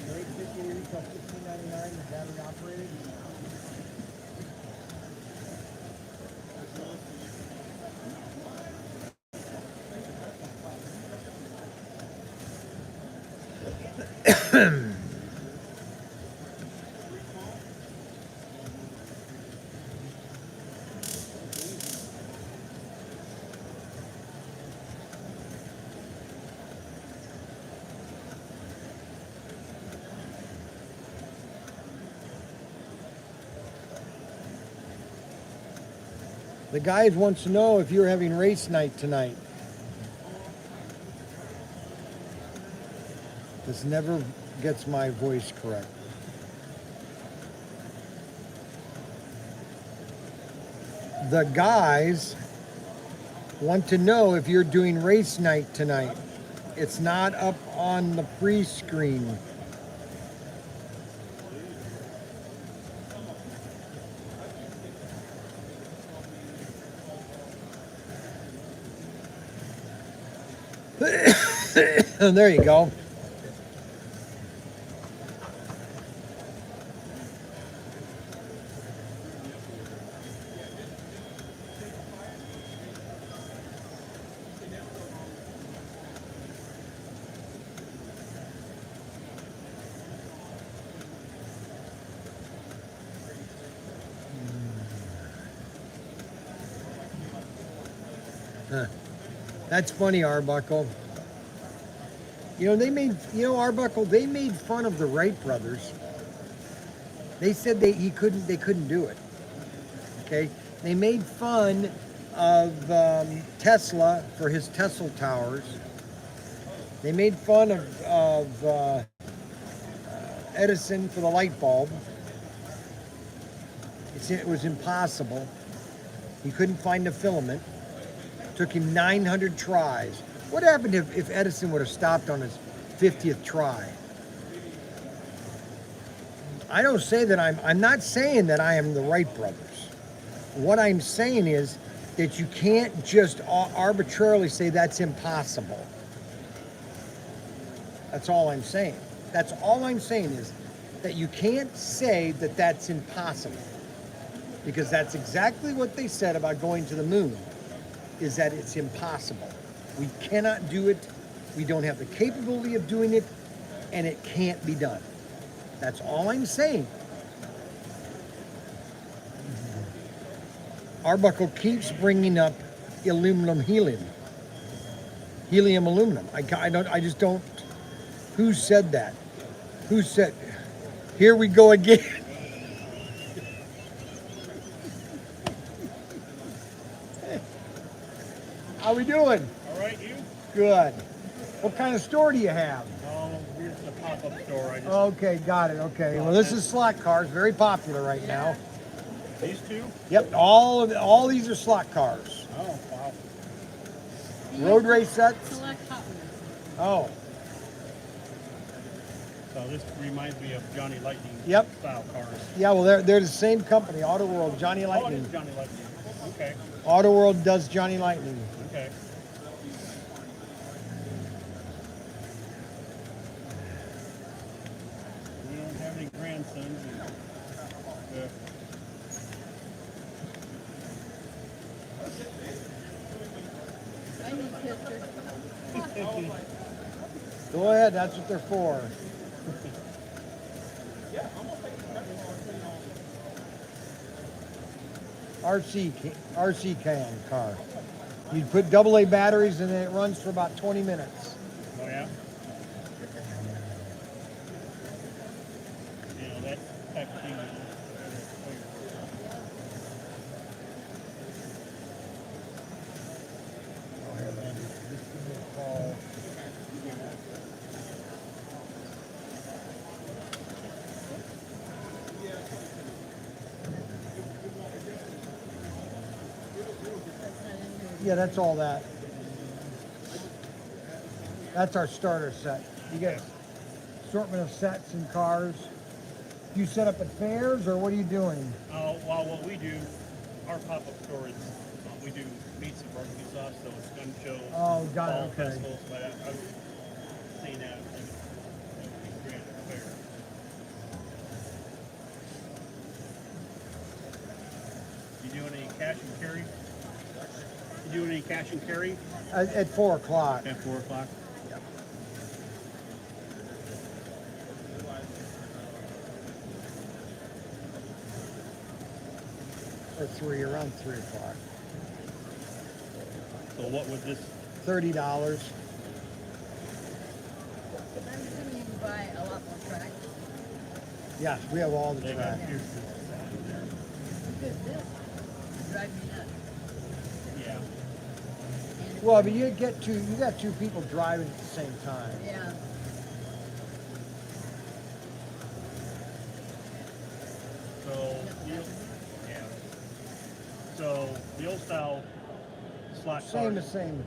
They're $850, they retail $15.99. They're battery operated. The guys wants to know if you're having race night tonight. This never gets my voice correct. The guys want to know if you're doing race night tonight. It's not up on the pre-screen. There you go. That's funny, Arbuckle. You know, Arbuckle, they made fun of the Wright brothers. They said they couldn't do it. Okay? They made fun of Tesla for his Tesla towers. They made fun of Edison for the light bulb. It was impossible. He couldn't find a filament. Took him 900 tries. What happened if Edison would have stopped on his 50th try? I don't say that I'm not saying that I am the Wright brothers. What I'm saying is that you can't just arbitrarily say that's impossible. That's all I'm saying. That's all I'm saying is that you can't say that that's impossible. Because that's exactly what they said about going to the moon, is that it's impossible. We cannot do it. We don't have the capability of doing it, and it can't be done. That's all I'm saying. Arbuckle keeps bringing up aluminum helium. Helium aluminum. I just don't. Who said that? Who said? Here we go again. How we doing? All right, you? Good. What kind of store do you have? Here's the pop-up store. I just Okay, got it. Okay. Well, this is slot cars, very popular right now. these two. Yep, all these are slot cars. Oh wow. Road race sets. Select Hot Wheels. Oh. So this reminds me of Johnny Lightning Yep. style cars. Yeah, well, they're the same company, Auto World, Johnny Oh, it Lightning. is Johnny Lightning. Okay. Auto World does Johnny Lightning. Okay. We don't have any grandsons. I need pictures. Go ahead, that's what they're for. RC can car. You put AA batteries and it runs for about 20 minutes. Oh yeah. You know that type of thing. Yeah, that's all that. That's our starter set. You get assortment of sets and cars. You set up at fairs, or what are you doing? Well, what we do, our pop-up store is we do meets and barbecue sauce, so it's gun shows, Oh, got it, fall okay. festivals. But I've seen that at Grand Fair. You doing any cash and carry? You doing any cash and carry At 4 o'clock. at 4 o'clock? Or 3, around 3 o'clock. So what would this? $30. I'm assuming you can buy a lot more tracks. Yes, we have all the They track. got Because this drive me nuts. Yeah. And Well, but you got two people driving at the same time. yeah. So yeah. So the old style slot Same cars, as same.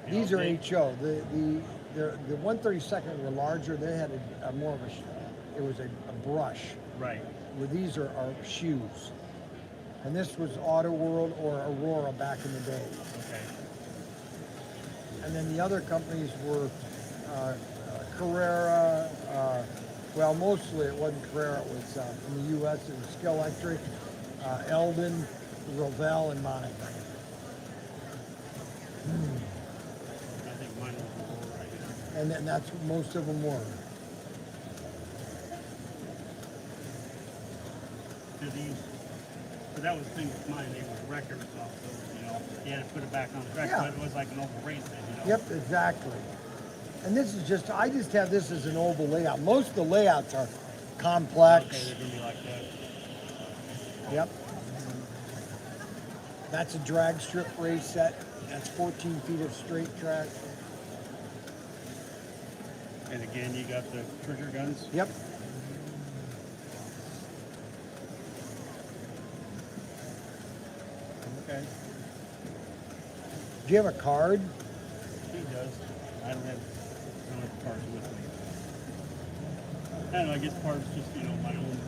you know, These are they- HO. The 132nd were larger. They had a more of a, it was a brush. Right. Where these are shoes. And this was Auto World or Aurora back in the day. Okay. And then the other companies were Carrera. Well, mostly it wasn't Carrera. It was in the U.S. It was Skill Electric, Eldon, Rovell, and Monica. I think mine was more right. And then that's what most of them were. Do these? So that was the thing with mine. They were records off those. You know, you had to put it back on the track, Yeah. but it was like an oval race thing. You know. Yep, exactly. And this is just, I just have this as an oval layout. Most of the layouts are Okay, complex. they're gonna be like that. Yep. That's a drag strip race set. That's 14 feet of straight track. And again, you got the trigger guns. Yep. Okay. Do you have a card? He does. I don't have parts with me. I don't know. I guess parts just my own.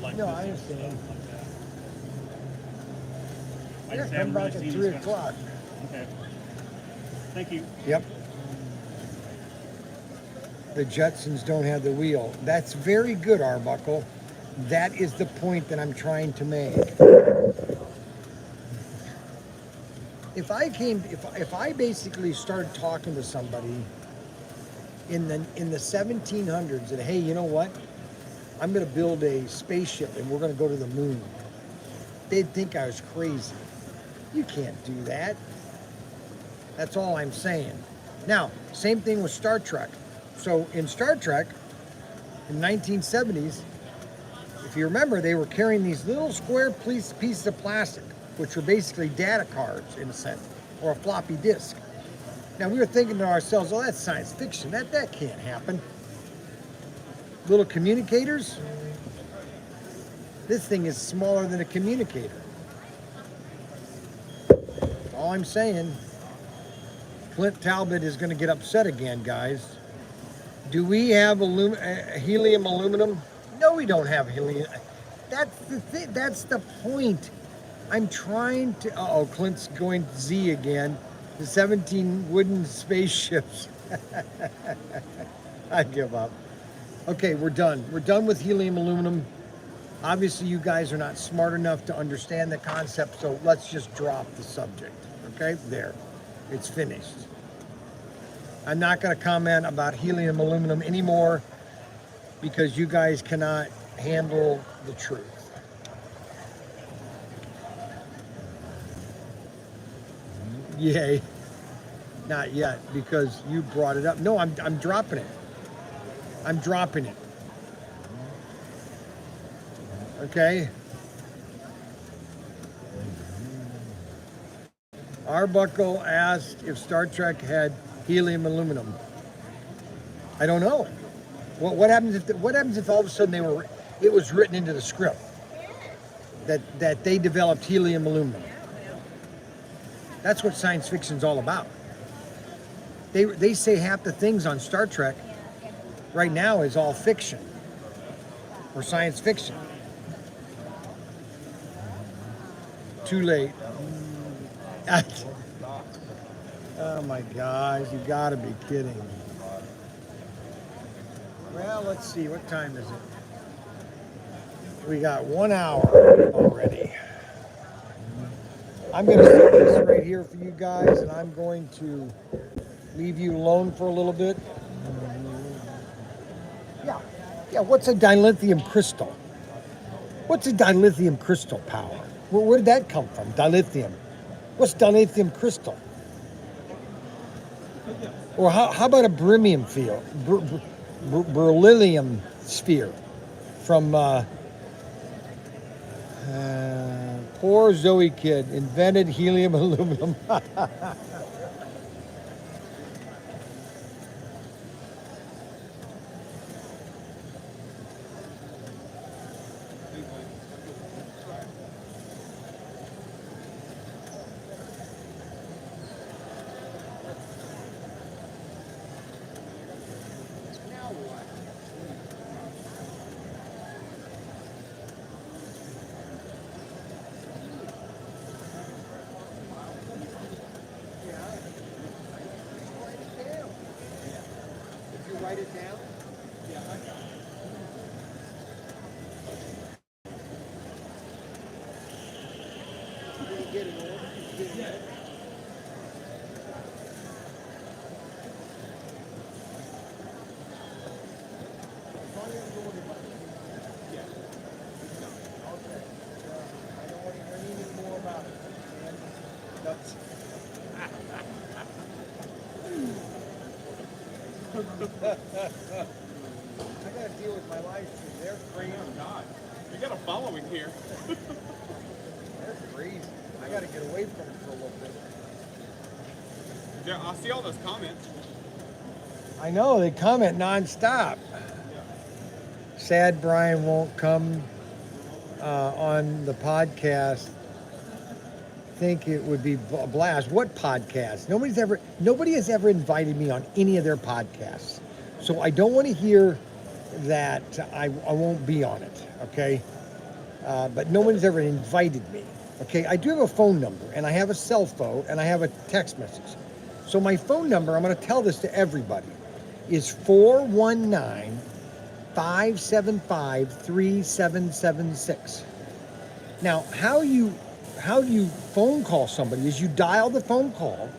Like No, this I and understand. stuff like that. I Yeah, just come haven't back really at seen 3 this kind of o'clock. stuff. Okay. Thank you. Yep. The Jetsons don't have the wheel. That's very good, Arbuckle. That is the point that I'm trying to make. If I basically started talking to somebody in the 1700s and hey, you know what? I'm going to build a spaceship and we're going to go to the moon. They'd think I was crazy. You can't do that. That's all I'm saying. Now, same thing with Star Trek. So in Star Trek, in 1970s, if you remember, they were carrying these little square pieces of plastic, which were basically data cards in a sense, or a floppy disk. Now we were thinking to ourselves, oh, that's science fiction. That can't happen. Little communicators. This thing is smaller than a communicator. All I'm saying, Clint Talbot is going to get upset again, guys. Do we have helium aluminum? No, we don't have helium. That's the thing. That's the point. I'm trying to. Oh, Clint's going Z again. The 17 wooden spaceships. I give up. Okay, we're done. We're done with helium aluminum. Obviously, you guys are not smart enough to understand the concept, so let's just drop the subject. Okay, there. It's finished. I'm not going to comment about helium aluminum anymore because you guys cannot handle the truth. Yay. Not yet, because you brought it up. No, I'm dropping it. I'm dropping it. Okay? Arbuckle asked if Star Trek had helium aluminum. I don't know. What happens if all of a sudden it was written into the script that they developed helium aluminum? That's what science fiction's all about. They say half the things on Star Trek right now is all fiction or science fiction. Too late. Oh my gosh, you gotta be kidding me. Well, let's see, what time is it? We got 1 hour already. I'm gonna set this right here for you guys, and I'm going to leave you alone for a little bit. Yeah, what's a dilithium crystal? What's a dilithium crystal, pal? Where did that come from? Dilithium. What's dilithium crystal? Or how about a beryllium field? Beryllium sphere from poor Zoe kid invented helium aluminum. Write it down? Yeah, I got it. Did you get an order? Did you get it? Yeah. Okay. I don't want to hear anything more about it. That's... I gotta deal with my life too. They're crazy. Oh God, you got a following here. They're crazy. I gotta get away from them for a little bit. Yeah, I see all those comments. I know, they comment nonstop. Sad Bryan won't come on the podcast. Think it would be a blast. What podcast? Nobody has ever invited me on any of their podcasts. So I don't want to hear that I won't be on it, okay? But no one's ever invited me, okay? I do have a phone number, and I have a cell phone, and I have a text message. So my phone number, I'm going to tell this to everybody, is 419-575-3776. Now, how you phone call somebody is you dial the phone call,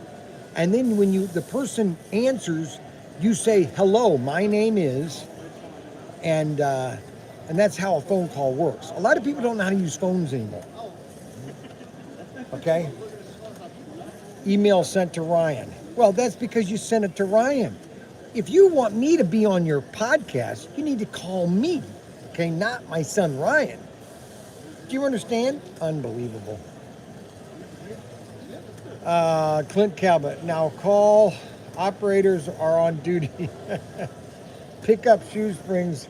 and then when the person answers, you say, hello, my name is, and that's how a phone call works. A lot of people don't know how to use phones anymore. Okay? Email sent to Ryan. Well, that's because you sent it to Ryan. If you want me to be on your podcast, you need to call me, okay? Not my son Ryan. Do you understand? Unbelievable. Clint Cabot. Now call operators are on duty. Pick up shoe springs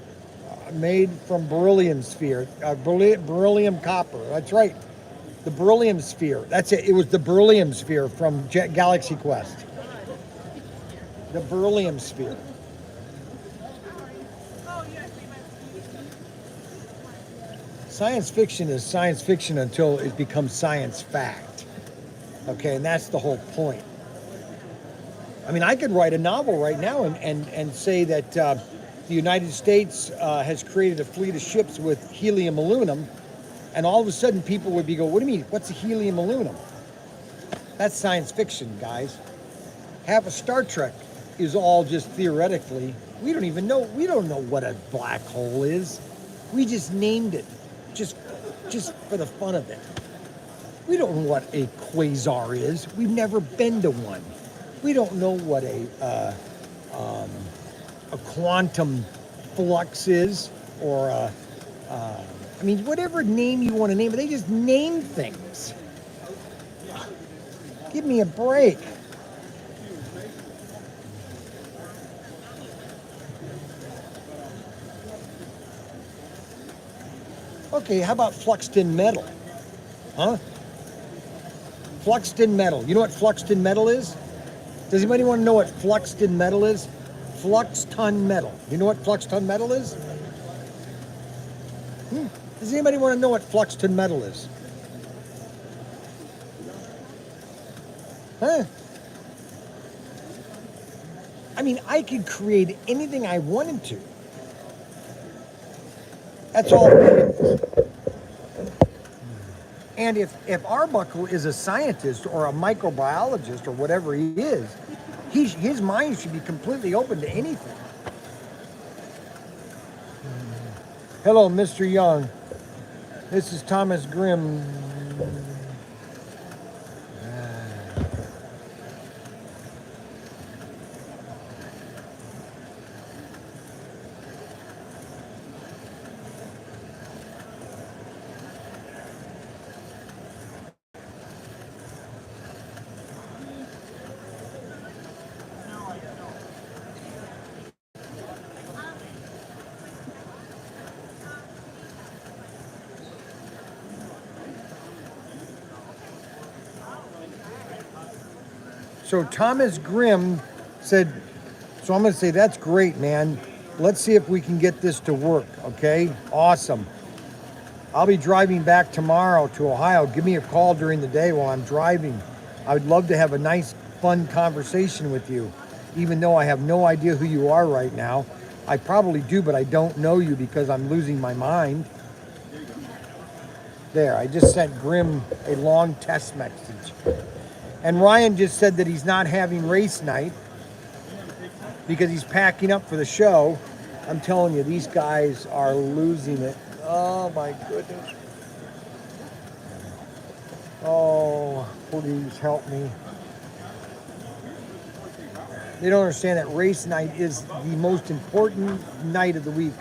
made from beryllium sphere. Beryllium copper. That's right. The beryllium sphere. That's it. It was the beryllium sphere from Galaxy Quest. The beryllium sphere. Science fiction is science fiction until it becomes science fact. Okay, and that's the whole point. I mean, I could write a novel right now and say that the United States has created a fleet of ships with helium aluminum, and all of a sudden people would be go, what do you mean? What's a helium aluminum? That's science fiction, guys. Half of Star Trek is all just theoretically. We don't even know. We don't know what a black hole is. We just named it, just for the fun of it. We don't know what a quasar is. We've never been to one. We don't know what a quantum flux is, or I mean, whatever name you want to name it. They just name things. Give me a break. Okay, how about fluxed-in metal? Huh? Fluxed-in metal. You know what fluxed-in metal is? Does anybody want to know what fluxed-in metal is? Flux-ton metal. You know what flux-ton metal is? Does anybody want to know what flux-ton metal is? Huh? I mean, I could create anything I wanted to. That's all it is. And if Arbuckle is a scientist or a microbiologist or whatever he is, his mind should be completely open to anything. Hello, Mr. Young. This is Thomas Grimm. So Thomas Grimm said, so I'm going to say, that's great, man. Let's see if we can get this to work, okay? Awesome. I'll be driving back tomorrow to Ohio. Give me a call during the day while I'm driving. I would love to have a nice, fun conversation with you, even though I have no idea who you are right now. I probably do, but I don't know you because I'm losing my mind. There, I just sent Grimm a long text message. And Ryan just said that he's not having race night because he's packing up for the show. I'm telling you, these guys are losing it. Oh my goodness. Oh, please help me. They don't understand that race night is the most important night of the week.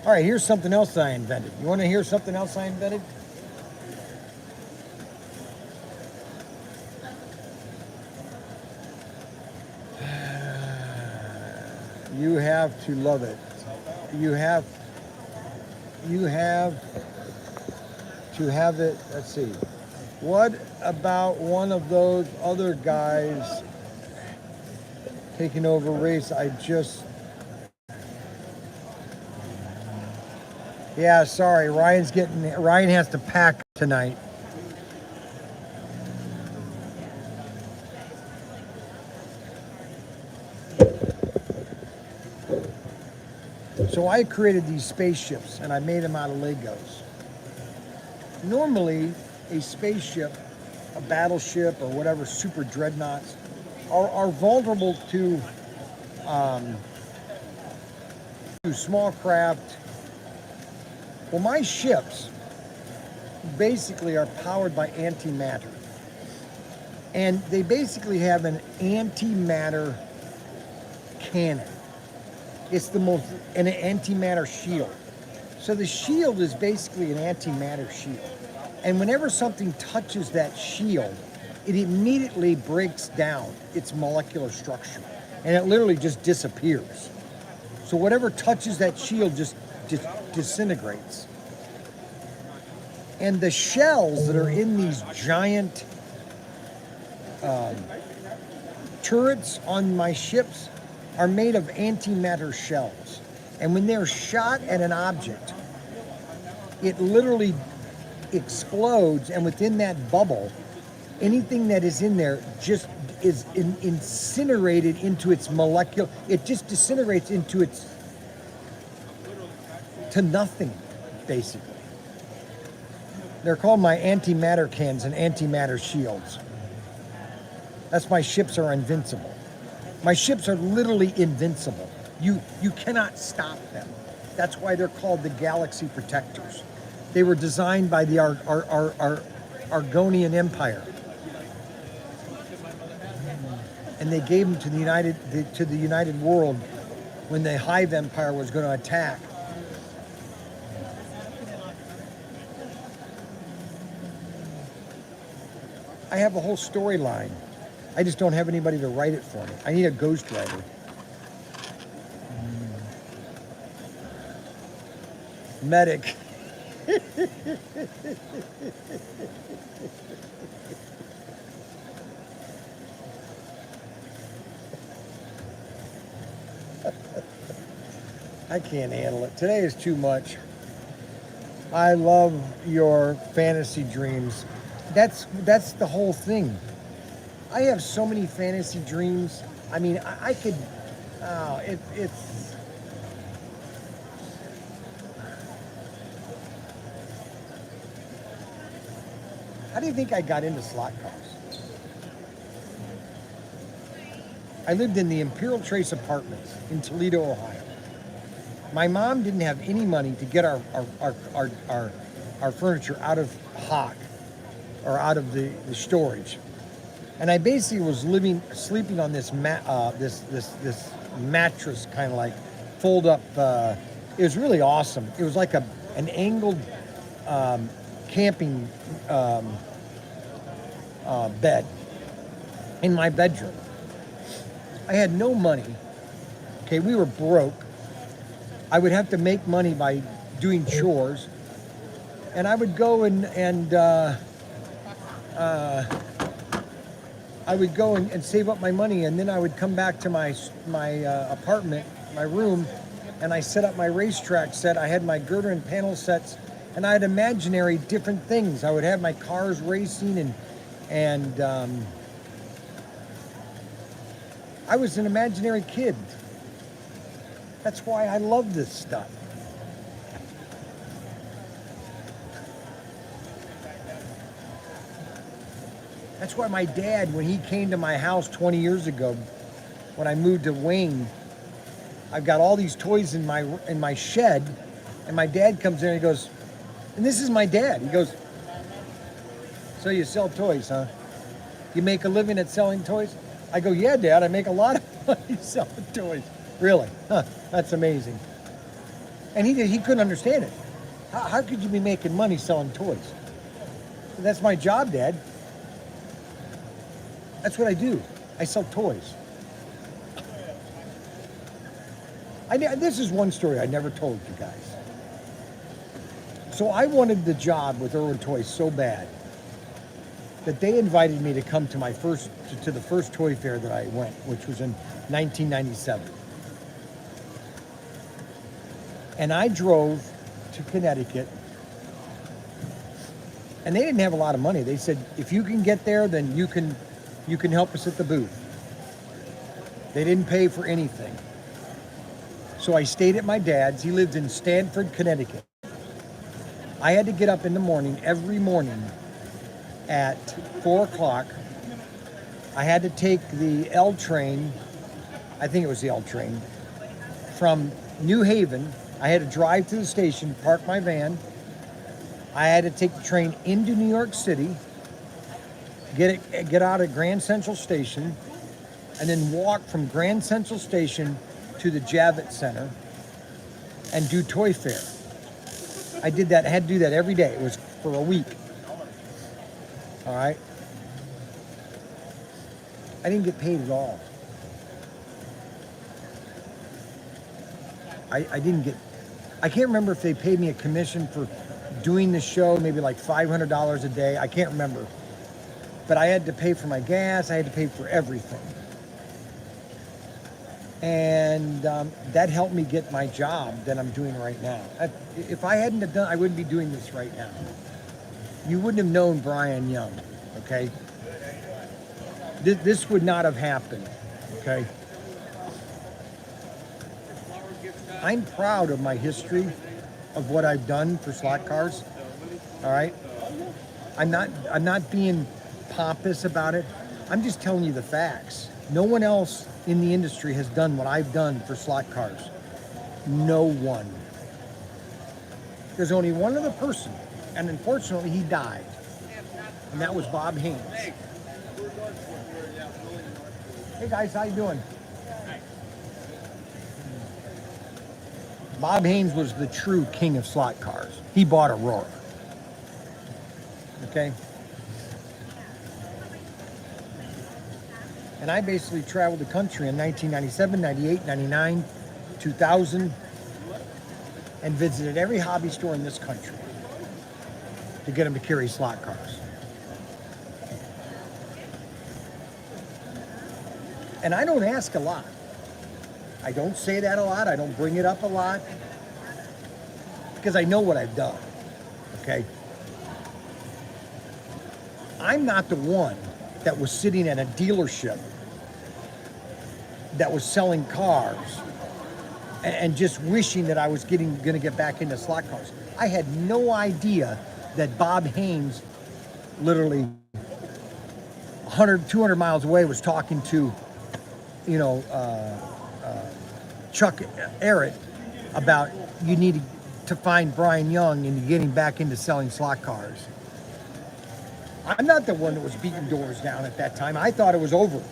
All right, here's something else I invented. You want to hear something else I invented? You have to love it. You have to have it. Let's see. What about one of those other guys taking over race? Yeah, sorry. Ryan has to pack tonight. So I created these spaceships and I made them out of Legos. Normally, a spaceship, a battleship, or whatever, super dreadnoughts, are vulnerable to small craft. Well, my ships basically are powered by antimatter. And they basically have an antimatter cannon. It's an antimatter shield. So the shield is basically an antimatter shield. And whenever something touches that shield, it immediately breaks down its molecular structure. And it literally just disappears. So whatever touches that shield just disintegrates. And the shells that are in these giant turrets on my ships are made of antimatter shells. And when they're shot at an object, it literally explodes, and within that bubble, anything that is in there just is incinerated into its molecular, it just disintegrates into its, to nothing, basically. They're called my antimatter cans and antimatter shields. That's my ships are invincible. My ships are literally invincible. You cannot stop them. That's why they're called the Galaxy Protectors. They were designed by the Argonian Empire, and they gave them to the United World when the Hive Empire was going to attack. I have a whole storyline. I just don't have anybody to write it for me. I need a ghostwriter. Medic. I can't handle it. Today is too much. I love your fantasy dreams. That's the whole thing. I have so many fantasy dreams. I mean, I could. It's. How do you think I got into slot cars? I lived in the Imperial Trace Apartments in Toledo, Ohio. My mom didn't have any money to get our furniture out of hock or out of the storage, and I basically was sleeping on this this mattress, kind of like fold up. It was really awesome. It was like an angled camping bed in my bedroom. I had no money. Okay, we were broke. I would have to make money by doing chores, and I would go and save up my money, and then I would come back to my apartment, my room, and I set up my racetrack set. I had my girder and panel sets, and I had imaginary different things. I would have my cars racing, and I was an imaginary kid. That's why I love this stuff. That's why my dad, when he came to my house 20 years ago, when I moved to Wayne, I've got all these toys in my shed, and my dad comes in and he goes, and this is my dad. He goes, "So you sell toys, huh? You make a living at selling toys?" I go, "Yeah, Dad, I make a lot of money selling toys." "Really? Huh, that's amazing." And he couldn't understand it. How could you be making money selling toys? "That's my job, Dad. That's what I do. I sell toys." This is one story I never told you guys. So I wanted the job with Irwin Toys so bad that they invited me to come to the first toy fair that I went, which was in 1997. And I drove to Connecticut, and they didn't have a lot of money. They said, "If you can get there, then you can help us at the booth." They didn't pay for anything. So I stayed at my dad's. He lived in Stamford, Connecticut. I had to get up in the morning, every morning at 4 o'clock. I had to take the L train, I think it was the L train, from New Haven. I had to drive to the station, park my van. I had to take the train into New York City, get out at Grand Central Station, and then walk from Grand Central Station to the Javits Center and do Toy Fair. I did that. I had to do that every day. It was for a week. All right. I didn't get paid at all. I didn't get. I can't remember if they paid me a commission for doing the show, maybe like $500 a day. I can't remember. But I had to pay for my gas. I had to pay for everything. And that helped me get my job that I'm doing right now. If I hadn't have done, I wouldn't be doing this right now. You wouldn't have known Bryan Young, okay? This would not have happened, okay? I'm proud of my history of what I've done for slot cars, all right? I'm not being pompous about it. I'm just telling you the facts. No one else in the industry has done what I've done for slot cars. No one. There's only one other person, and unfortunately he died, and that was Bob Haynes. Hey guys, how you doing? Bob Haynes was the true king of slot cars. He bought Aurora. Okay? And I basically traveled the country in 1997, 98, 99, 2000, and visited every hobby store in this country to get them to carry slot cars. And I don't ask a lot. I don't say that a lot. I don't bring it up a lot because I know what I've done, okay? I'm not the one that was sitting at a dealership that was selling cars and just wishing that I was going to get back into slot cars. I had no idea that Bob Haynes, literally 100, 200 miles away, was talking to, Chuck Arrett about you need to find Bryan Young and getting back into selling slot cars. I'm not the one that was beating doors down at that time. I thought it was over.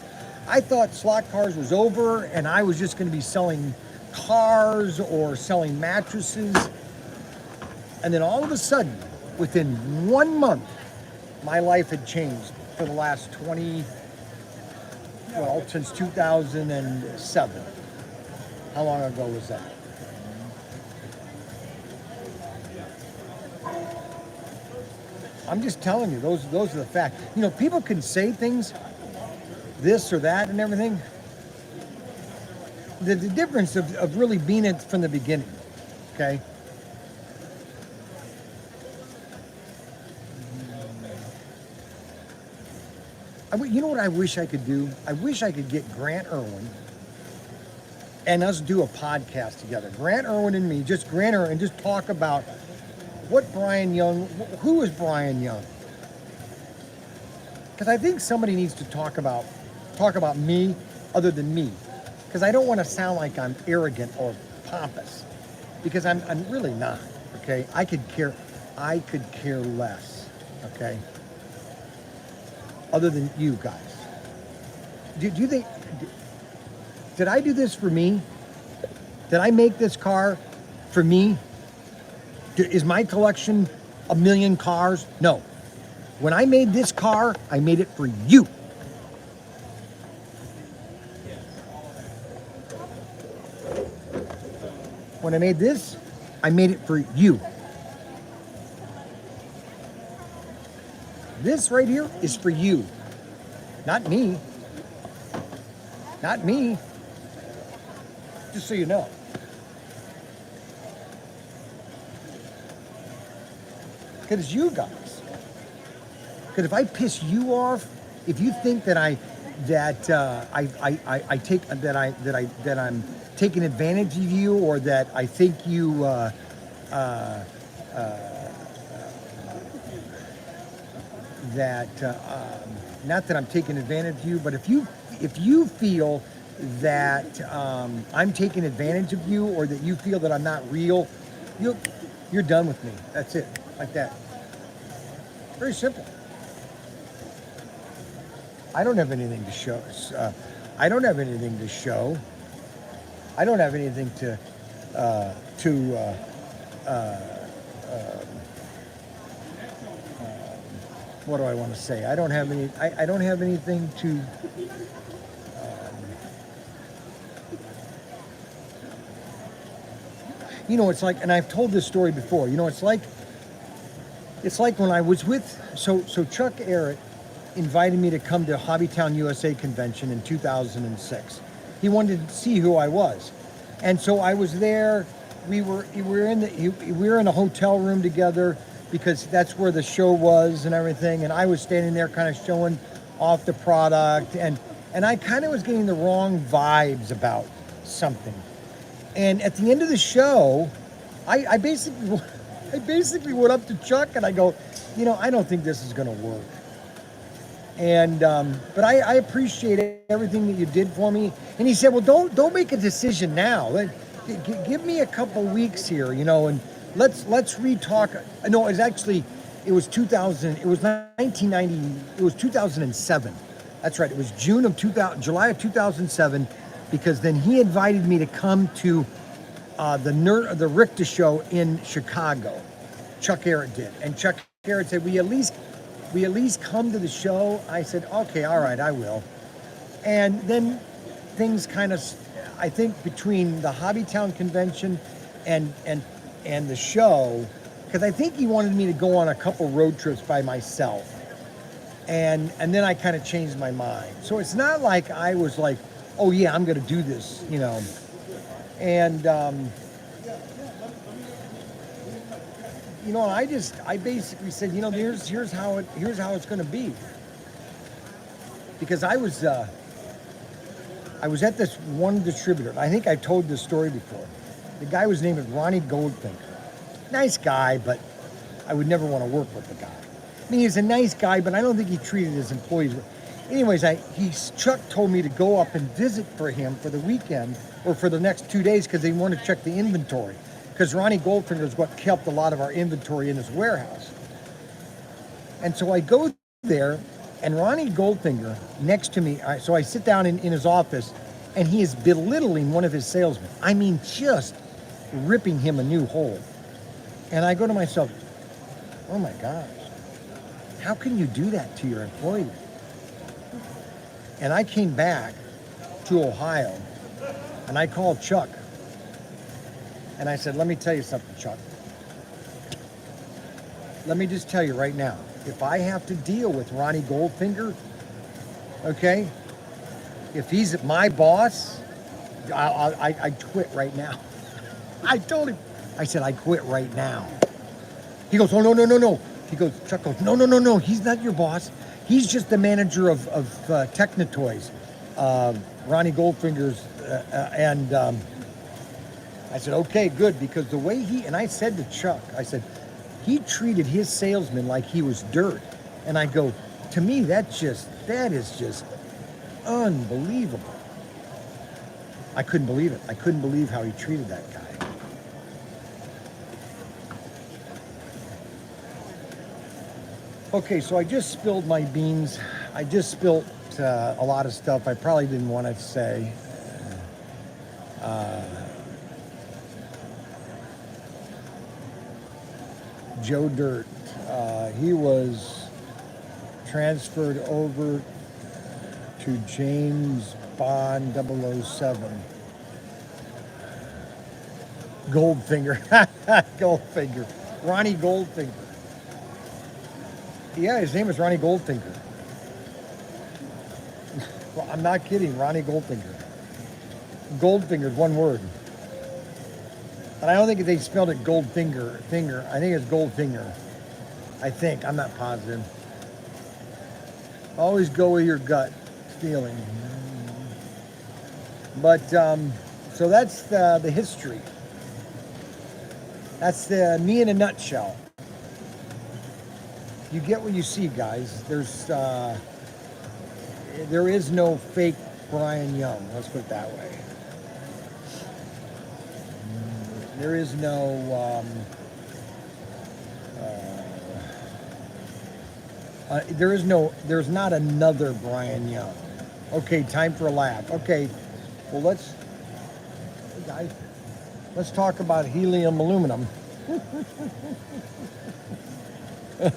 I thought slot cars was over and I was just going to be selling cars or selling mattresses. And then all of a sudden, within 1 month, my life had changed for the last since 2007. How long ago was that? I'm just telling you, those are the facts. People can say things, this or that and everything. The difference of really being it from the beginning, okay? You know what I wish I could do? I wish I could get Grant Irwin and us do a podcast together. Grant Irwin and me, just Grant Irwin, and just talk about what Bryan Young, who is Bryan Young? Because I think somebody needs to talk about me other than me. Because I don't want to sound like I'm arrogant or pompous. Because I'm really not, okay? I could care less, okay? Other than you guys. Do you think, did I do this for me? Did I make this car for me? Is my collection 1 million cars? No. When I made this car, I made it for you. When I made this, I made it for you. This right here is for you, not me. Not me. Just so you know. Because it's you guys. Because if I piss you off, if you think that I'm taking advantage of you, or that I think you not that I'm taking advantage of you, but if you feel that I'm taking advantage of you, or that you feel that I'm not real, you're done with me. That's it, like that. Very simple. I don't have anything to show. I don't have anything to show. I don't have anything to what do I want to say? I don't have anything to. It's like, and I've told this story before. It's like when I was with. So Chuck Arrett invited me to come to Hobbytown USA convention in 2006. he wanted to see who I was. And so I was there. We were in a hotel room together because that's where the show was and everything. And I was standing there kind of showing off the product, and I kind of was getting the wrong vibes about something. And at the end of the show, I basically went up to Chuck and I go, I don't think this is going to work. And but I appreciate everything that you did for me. And he said, well, don't make a decision now. Give me a couple weeks here, and let's re-talk. No, it was 2000. It was 1990. It was 2007. That's right. It was July of 2007, because then he invited me to come to the Richter show in Chicago. Chuck Garrett did, and Chuck Garrett said, we at least come to the show. I said, okay, all right, I will. And then things kind of, I think, between the Hobbytown convention and the show, because I think he wanted me to go on a couple road trips by myself. And then I kind of changed my mind. So it's not like I was like, oh yeah, I'm going to do this, And I basically said, here's how it's going to be. Because I was at this one distributor. I think I told this story before. The guy was named Ronnie Goldfinger. Nice guy, but I would never want to work with the guy. I mean, he's a nice guy, but I don't think he treated his employees. Anyways, Chuck told me to go up and visit for him for the weekend or for the next 2 days because they wanted to check the inventory. Because Ronnie Goldfinger is what kept a lot of our inventory in his warehouse. And so I go there, and Ronnie Goldfinger next to me, so I sit down in his office, and he is belittling one of his salesmen. I mean, just ripping him a new hole. And I go to myself, oh my gosh, how can you do that to your employee? And I came back to Ohio, and I called Chuck. And I said, let me tell you something, Chuck. Let me just tell you right now, if I have to deal with Ronnie Goldfinger, okay, if he's my boss, I quit right now. I told him, I said, I quit right now. He goes, oh, no. He goes, Chuck goes, no, he's not your boss. He's just the manager of ProTinkerToys, Ronnie Goldfinger's, and I said, okay, good, because the way and I said to Chuck, I said, he treated his salesman like he was dirt. And I go, to me, that is just unbelievable. I couldn't believe it. I couldn't believe how he treated that guy. Okay, so I just spilled my beans. I just spilled a lot of stuff I probably didn't want to say. Joe Dirt, he was transferred over to James Bond 007. Goldfinger. Goldfinger. Ronnie Goldfinger. Yeah, his name is Ronnie Goldfinger. Well, I'm not kidding, Ronnie Goldfinger. Goldfinger is one word. And I don't think they spelled it Goldfinger. I think it's Goldfinger. I think. I'm not positive. Always go with your gut feeling. But, so that's the history. That's me in a nutshell. You get what you see, guys. There is no fake Bryan Young. Let's put it that way. There is no, there's not another Bryan Young. Okay, time for a laugh. Okay, well let's talk about helium aluminum.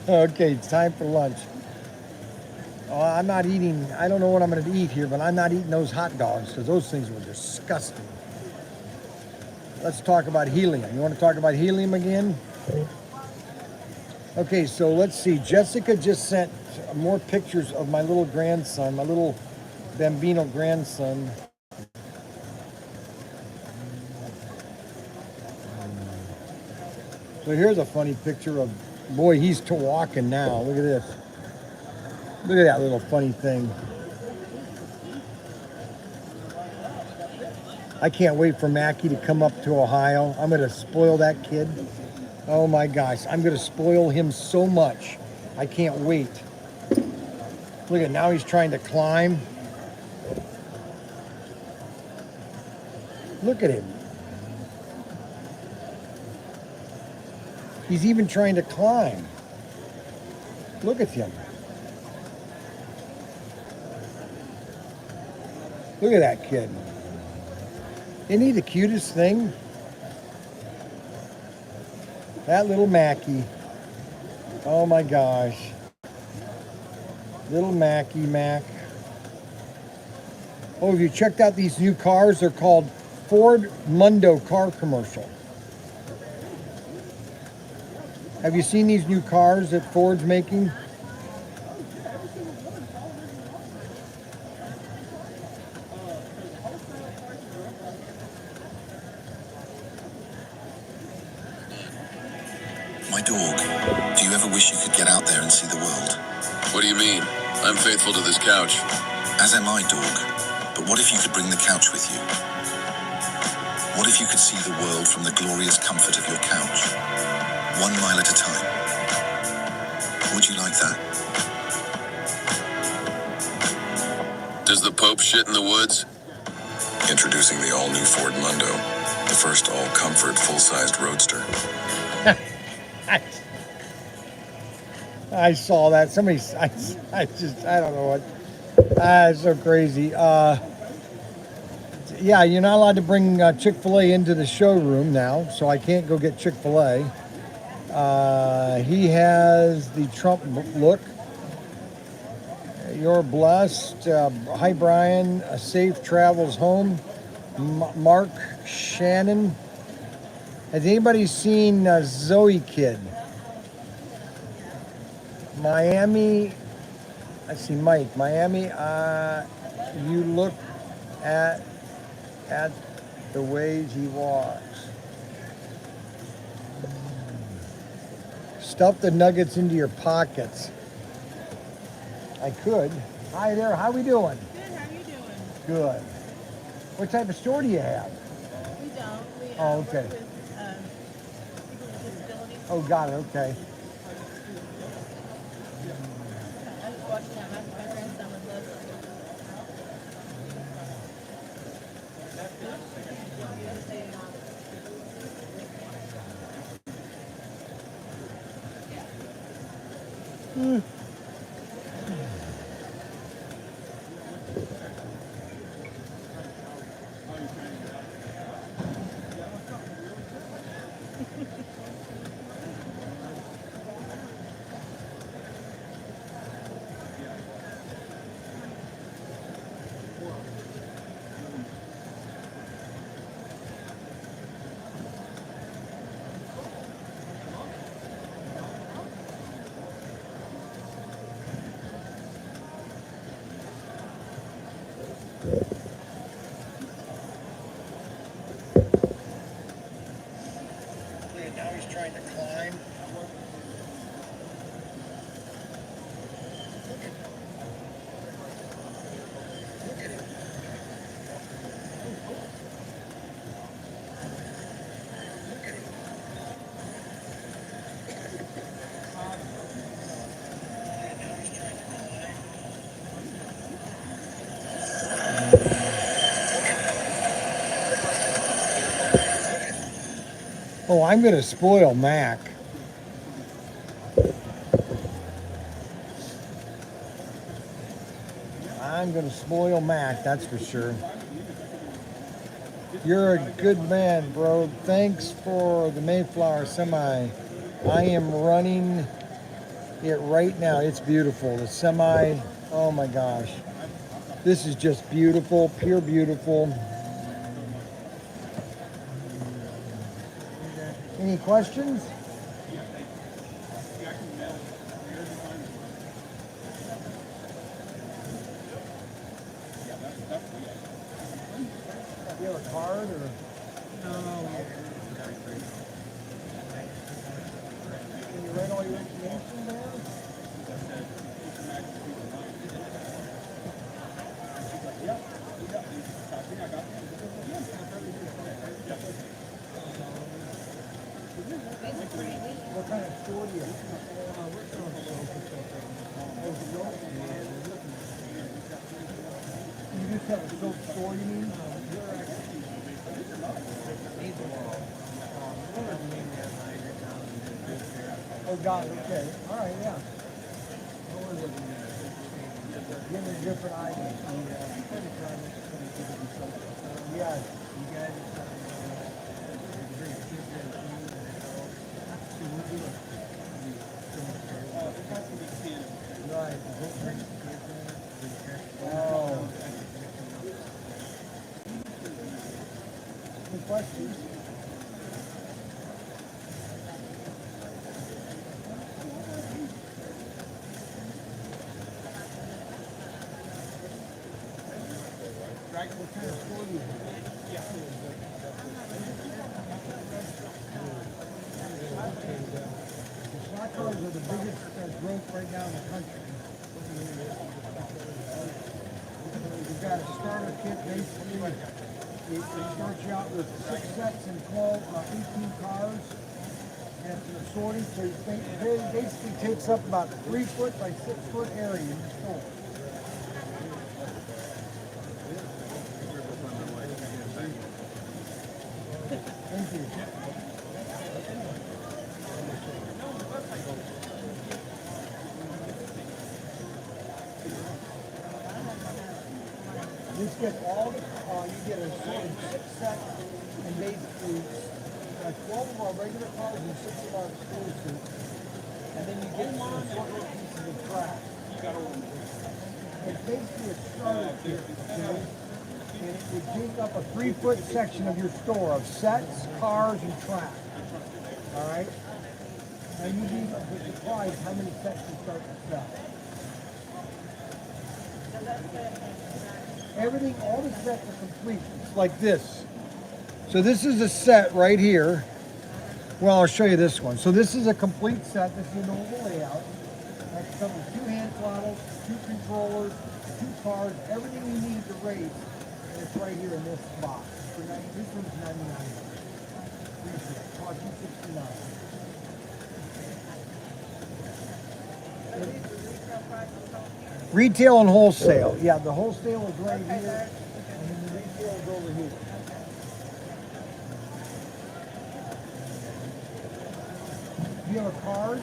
Okay, it's time for lunch. Oh, I'm not eating, I don't know what I'm going to eat here, but I'm not eating those hot dogs because those things were disgusting. Let's talk about helium. You want to talk about helium again? Okay, so let's see. Jessica just sent more pictures of my little grandson, my little Bambino grandson. But here's a funny picture of, boy, he's to walking now. Look at this. Look at that little funny thing. I can't wait for Mackie to come up to Ohio. I'm going to spoil that kid. Oh my gosh, I'm going to spoil him so much. I can't wait. Look at, now he's trying to climb. Look at him. He's even trying to climb. Look at him. Look at that kid. Isn't he the cutest thing? That little Mackie. Oh my gosh. Little Mackie Mac. Oh, have you checked out these new cars? They're called Ford Mundo car commercial. Have you seen these new cars that Ford's making? My dog, do you ever wish you could get out there and see the world? What do you mean? I'm faithful to this couch. As am I, dog. But what if you could bring the couch with you? What if you could see the world from the glorious comfort of your couch? 1 mile at a time. Would you like that? Does the Pope shit in the woods? Introducing the all-new Ford Mundo, the first all-comfort, full-sized roadster. I saw that. Somebody, I don't know what. It's so crazy. Yeah, you're not allowed to bring Chick-fil-A into the showroom now, so I can't go get Chick-fil-A. He has the Trump look. You're blessed. Hi, Brian. Safe travels home. Mark Shannon. Has anybody seen Zoe Kid? Miami. I see Mike. Miami. You look at the way he walks. Stuff the nuggets into your pockets. I could. Hi there. How we doing? Good, how you doing? Good. What type of store do you have? We don't. We Oh, work okay. with people with disabilities. Oh, got it. Okay. I was watching that. My grandson would love it. Now he's trying to climb. Look at him. Oh, I'm going to spoil Mac. I'm going to spoil Mac, that's for sure. You're a good man, bro. Thanks for the Mayflower semi. I am running it right now. It's beautiful. The semi, oh my gosh. This is just beautiful, pure beautiful. Any questions? Do you have a card or? No. What kind of store do you have? You just have a soap store, you mean? Oh, God, okay. All right, yeah. Give me different items. Yes. Right. Oh. Any questions? What kind of store do you have? The slot cars are the biggest growth right now in the country. You've got a starter kit, basically. It starts you out with 6 sets and 18 cars. And it's assorted, so it basically takes up about 3 foot by 6 foot area in the store. Thank you. Just get all the, you get a sort of 6 sets and basically 12 of our regular cars and 6 of our exclusives. And then you get some assorted pieces of trash. It's basically a starter kit, okay? And it would take up a 3 foot section of your store of sets, cars, and trash. All right? And you'd be surprised how many sets you start to sell. Everything, all the sets are complete. It's like this. So this is a set right here. Well, I'll show you this one. So this is a complete set. This is a normal layout. That covers 2 hand throttles, 2 controllers, 2 cars, everything you need to race. And it's right here in this box. This one's $99. Cost you $69. Retail and wholesale. Yeah, the wholesale is right here, and then the retail is over here. Do you have a card?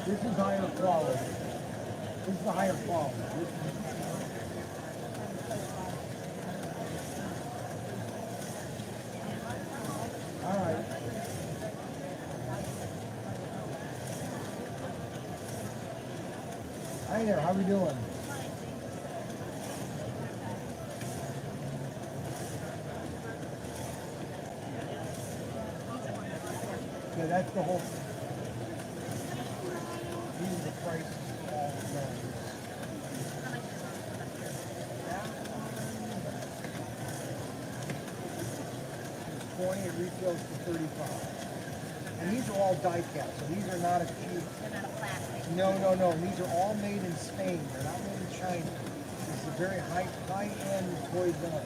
This is higher quality. This is the higher quality. All right. Hi there, how we doing? Yeah, that's the whole. These are the prices of all the guns. It's 20, it retails for 35. And these are all die cast, so these are not a cheap. They're not a plastic. No. These are all made in Spain. They're not made in China. It's a very high-end toy gun.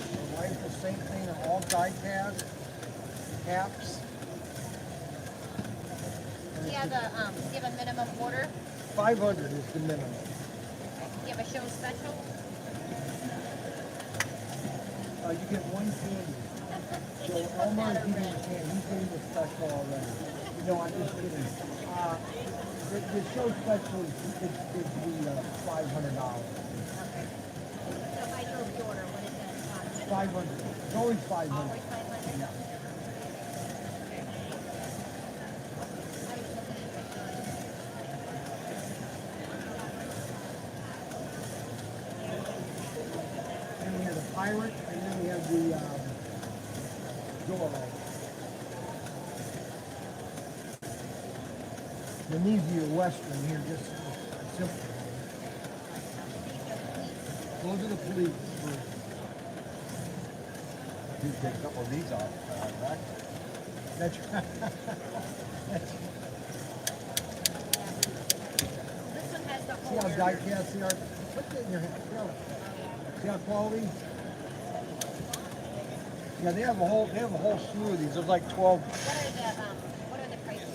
The rifle, same thing. They're all die cast. Caps. Do you have a minimum order? 500 is the minimum. Do you have a show special? You get 1 candy. So Omar is giving the candy. He's getting the special already. No, I'm just kidding. The show special is the $500. Okay. So if I drove the order, what is that? 500. It's always 500. Always 500? Yeah. And we have the pirate, and then we have the door light. Then these are your Western here, just simple. Those are the police. do take a couple of these off. Right? That's right. That's, This one has the see whole how area. dice, yeah, see how, put that in your hand. See how quality? Yeah, they have a whole slew of these. There's like 12 What are the prices?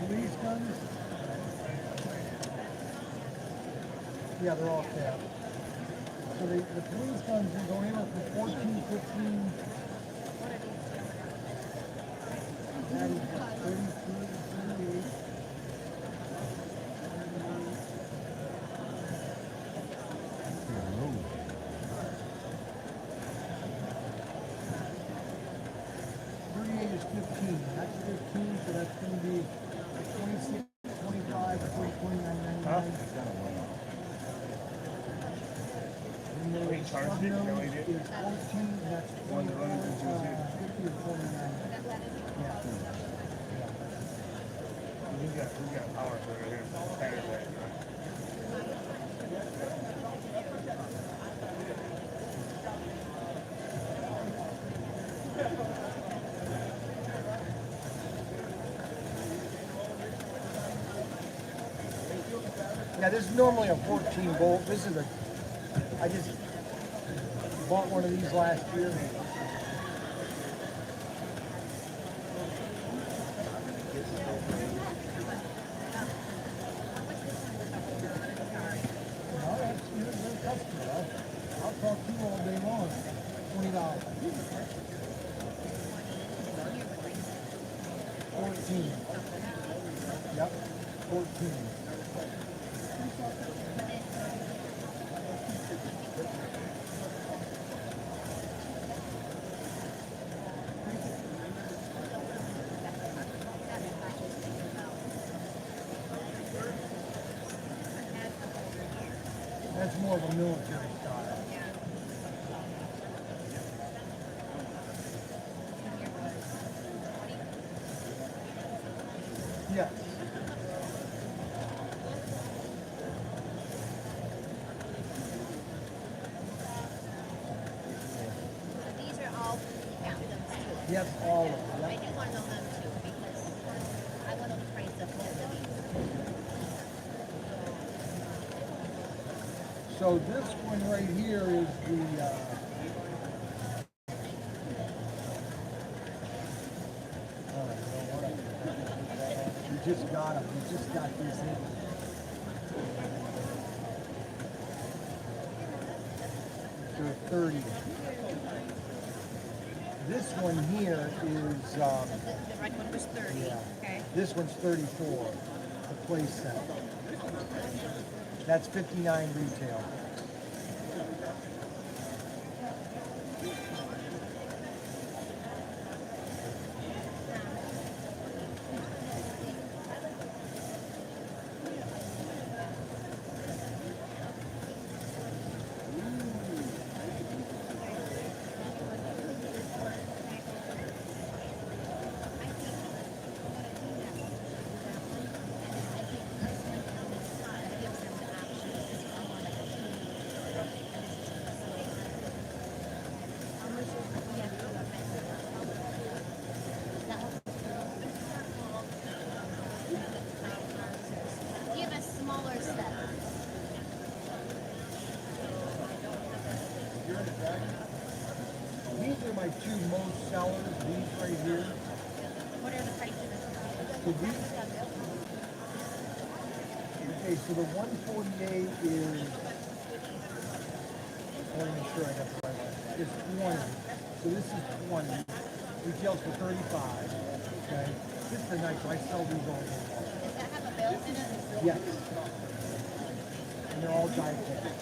police guns. Yeah, they're all capped. So the police guns are going anywhere from 14, 15. That is 33, 38. Is 15. That's 15, so that's going to be 26, 25, 30, 29, 99. And then Wait, charge it? Snub No, nose he didn't. is 14, and that's 24, 50 or 49. Yeah. We got power for it here. Saturday. Yeah, this is normally a 14 bolt. This is I just bought one of these last year. No, that's you're a customer. I'll talk to you all day long. $20. 14. Yep, 14. That's more of a military style. Yes. These are all captains too. Yes, all of them. I Yep. do want to know them too because I want to know the price of both of these. So this one right here is the we just got them. We just got these in. They're 30. This one here is The right one was 30. yeah. Okay. This one's 34. The play set. That's 59 retail. Do you have a smaller set? These are my two most sellers. These right here. What are the prices? So these. Okay, so the 148 is. I want to make sure I got the right one. It's 20. So this is 20. Retails for 35. Okay. This is nice. I sell these all day long. Does that have a bill in it? Yes. And they're all die cut.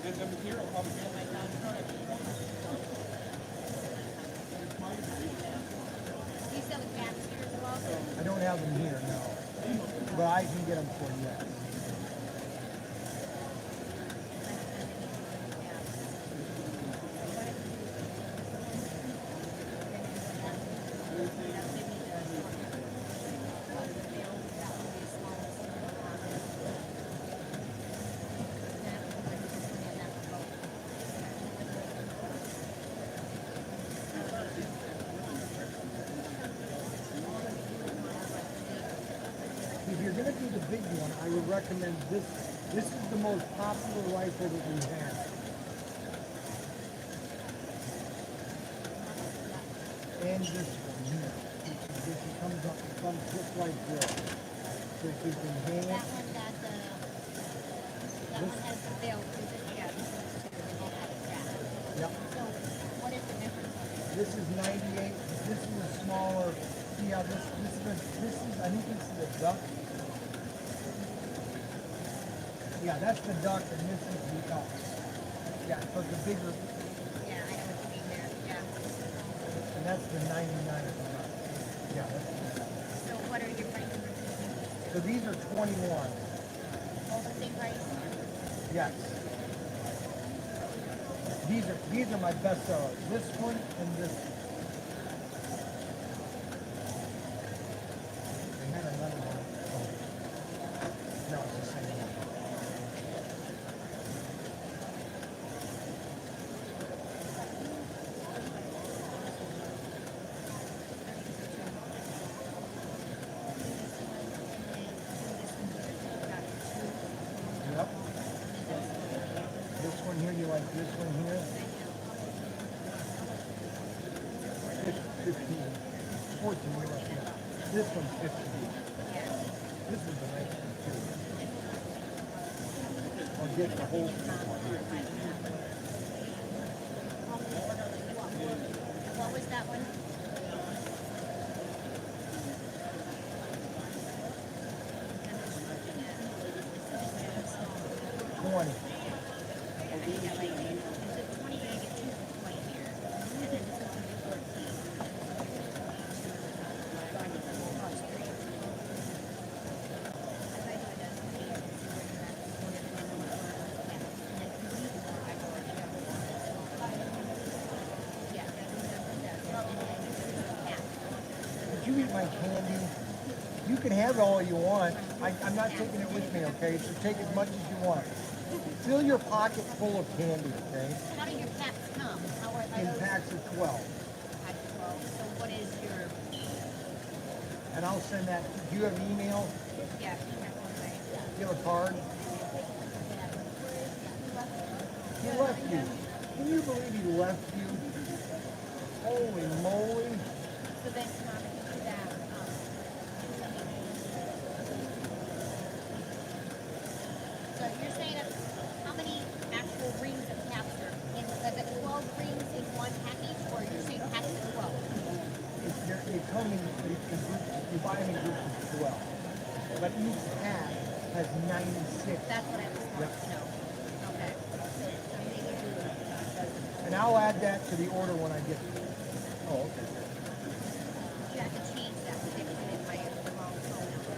And the material probably Do you sell the cats here as well? I don't have them here, no. But I can get them for you. Yes. you're gonna do the big one, I would recommend this. This is the most popular rifle that we have. And this one here. This one comes up, it comes just like this. So if you can hang That it. one got the, that one has the belt with it, yeah, this one's too, they both have a strap. Yep. So what is the difference on it? This is 98. This is a smaller. Yeah, this is I think this is a duck. Yeah, that's the duck and this is the elk. Yeah, so it's a bigger, Yeah, I know what you mean there, yeah. and that's the 99. Yeah. So what are your prices? So these are 21. All the same price? Yes. These are my best sellers. This one and this one. They had another one. Oh. No, it's the same one. Yep. This one here, you like this one here? 15. 14, you like that. This one's 15. This is the nice one too. I'll get the whole What was that one? Twenty. Did you eat my candy? You can have all you want. I'm not taking it with me, okay? So take as much as you want. Fill your pocket full of candy, okay? How do your packs come? How are In those? packs of 12. Pack 12. So what is your, And I'll send that. Do you have email? yeah, you have one way. Do you have a card? He left you. Can you believe he left you? Holy moly. So then come on and do that. So you're saying how many actual rings of caps are in, is it 12 rings in one package, or you're saying packs of 12? They come in groups. You buy them in groups of 12. But each pack has 96. That's what I was wanting to know. Okay. So maybe do, And I'll add that to the order when I get it. Oh, okay. you have to change that to get in my wrong phone number.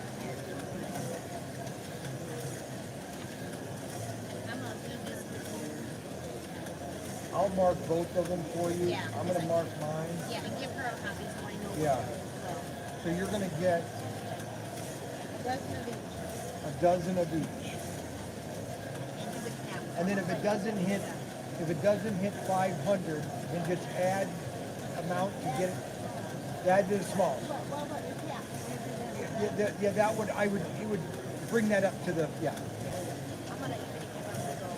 I'm gonna do this with you. I'll mark both of them for you. Yeah. I'm gonna mark mine. Yeah, and give her a copy so I know. Yeah. So, So you're gonna get dozen of each. a dozen of each. And do the cap. And then if it doesn't hit 500, then just add amount to get it. Add to the small. Well, yeah. Yeah, that would it would bring that up to the yeah. I'm gonna even give her a little.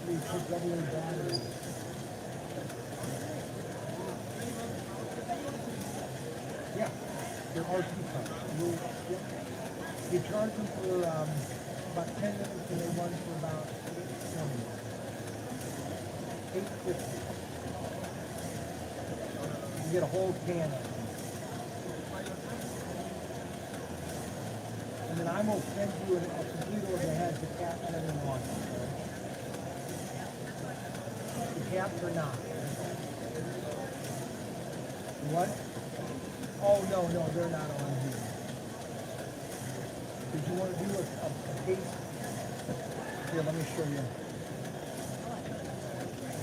basically put double A batteries. Yeah, they're RC cars. You charge them for about 10 minutes and they run for about 8:20. 850. You get a whole can of them. And then I'm going to send you a computer that has the caps and everything on it. The caps are not. What? Oh, no, they're not on here. Did you want to do a case? Here, let me show you.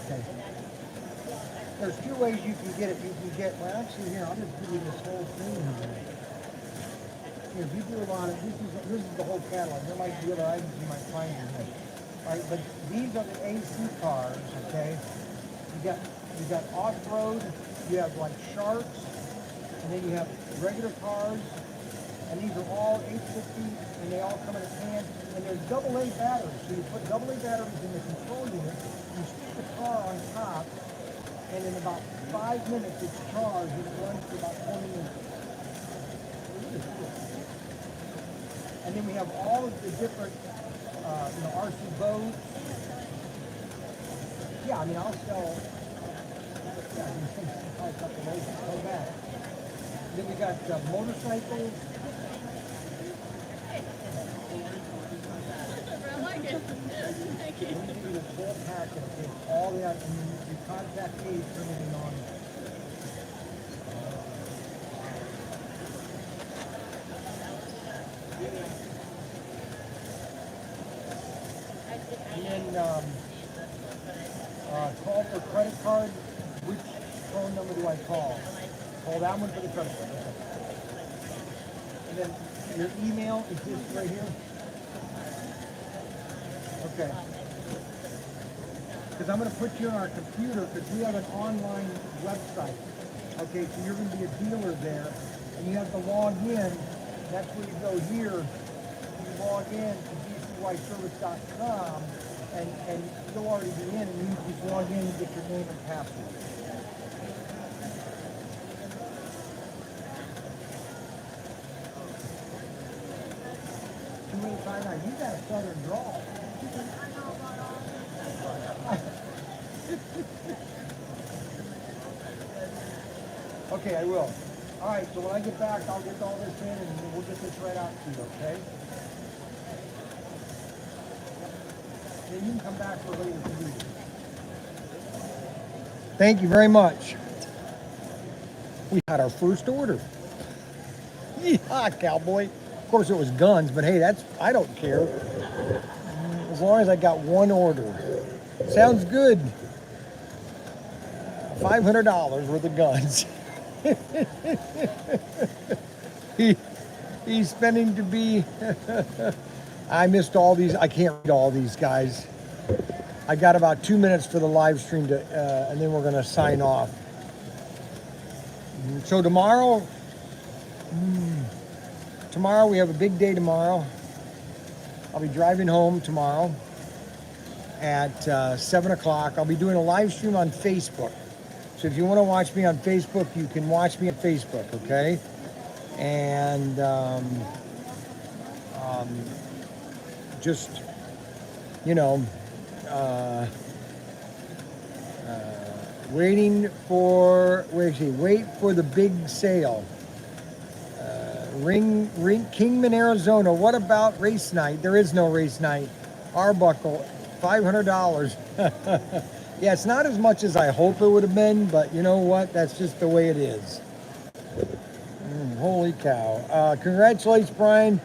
Okay. There's two ways you can get it. You can get, well, actually, here, I'll just give you this whole thing here. Here, if you do a lot of, this is the whole catalog. There might be other items you might find in here. All right, but these are the AC cars, okay? You got off-road, you have like sharks, and then you have regular cars, and these are all 850, and they all come in a can, and there's double A batteries. So you put double A batteries in the control unit, you stick the car on top, and in about 5 minutes it's charged, and it runs for about 20 minutes. And then we have all of the different, RC boats. Yeah, I mean, I'll sell, a couple of those, go back. Then we got motorcycles. I like it. Thank you. Let me give you the full packet, okay, all that, and then you contact me, turn it on. And then, call for credit card. Which phone number do I call? Call that one for the credit card. Okay. And then your email is this right here. Okay. Because I'm going to put you on our computer because we have an online website. Okay, so you're going to be a dealer there, and you have to log in. That's where you go here. You log in to dcyservice.com, and you'll already be in, and you just log in and get your name and password. You got a southern drawl. Okay, I will. All right, so when I get back, I'll get all this in, and we'll get this right out to you, okay? Then you can come back for later to do. Thank you very much. We had our first order. Yeah, cowboy. Of course, it was guns, but hey, I don't care. As long as I got one order. Sounds good. $500 worth of guns. He's spending to be. I missed all these. I can't read all these, guys. I got about 2 minutes for the live stream to, and then we're going to sign off. So tomorrow we have a big day tomorrow. I'll be driving home tomorrow at 7 o'clock. I'll be doing a live stream on Facebook. So if you want to watch me on Facebook, you can watch me on Facebook, okay? And just, wait for the big sale. Ring, Kingman, Arizona. What about race night? There is no race night. Arbuckle, $500. Yeah, it's not as much as I hope it would have been, but you know what? That's just the way it is. Holy cow. Congratulations, Bryan,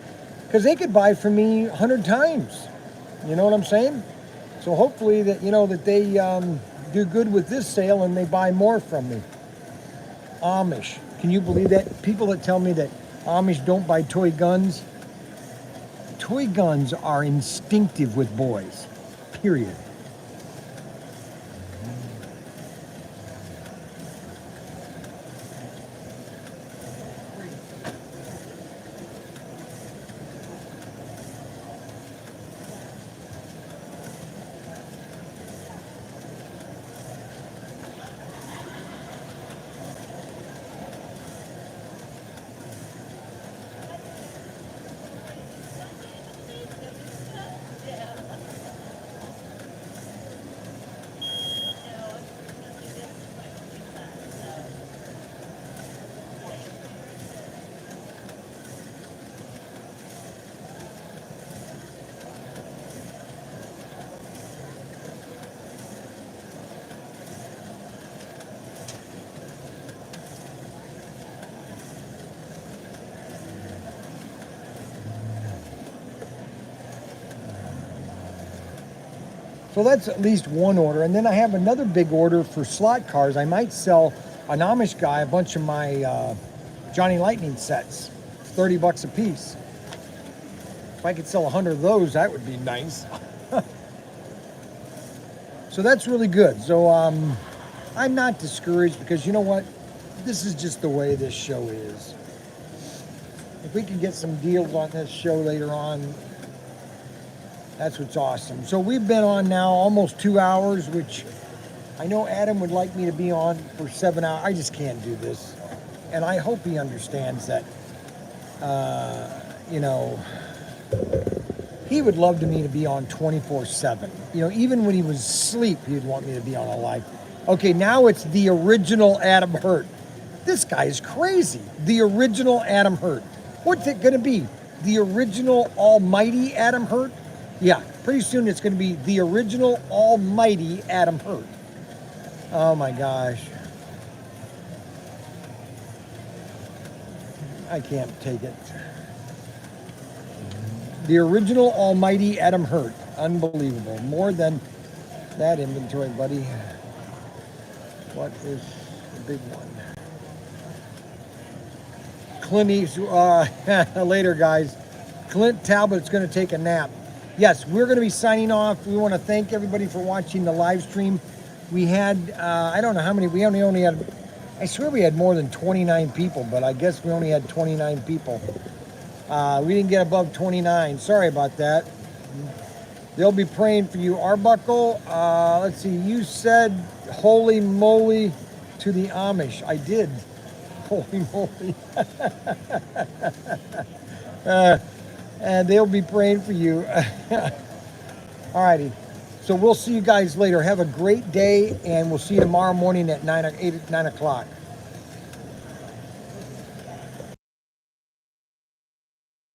because they could buy from me 100 times. You know what I'm saying? So hopefully that, that they do good with this sale and they buy more from me. Amish. Can you believe that? People that tell me that Amish don't buy toy guns. Toy guns are instinctive with boys. Period. So that's at least one order. And then I have another big order for slot cars. I might sell an Amish guy a bunch of my Johnny Lightning sets, 30 bucks a piece. If I could sell 100 of those, that would be nice. So that's really good. So I'm not discouraged because you know what? This is just the way this show is. If we can get some deals on this show later on, that's what's awesome. So we've been on now almost 2 hours, which I know Adam would like me to be on for 7 hours. I just can't do this. And I hope he understands that, you know, he would love me to be on 24/7. You know, even when he was asleep, he'd want me to be on a live. Okay, now it's the original Adam Hurt. This guy is crazy. The original Adam Hurt. What's it going to be? The original almighty Adam Hurt? Yeah, pretty soon it's going to be the original almighty Adam Hurt. Oh my gosh. I can't take it. The original almighty Adam Hurt. Unbelievable. More than that inventory, buddy. What is the big one? Clint, later, guys. Clint Talbot's going to take a nap. Yes, we're going to be signing off. We want to thank everybody for watching the live stream. We had, I don't know how many, we only had, I swear we had more than 29 people, but I guess we only had 29 people. We didn't get above 29. Sorry about that. They'll be praying for you. Arbuckle, let's see, you said holy moly to the Amish. I did. Holy moly. And they'll be praying for you. All righty. So we'll see you guys later. Have a great day, and we'll see you tomorrow morning at 9 o'clock.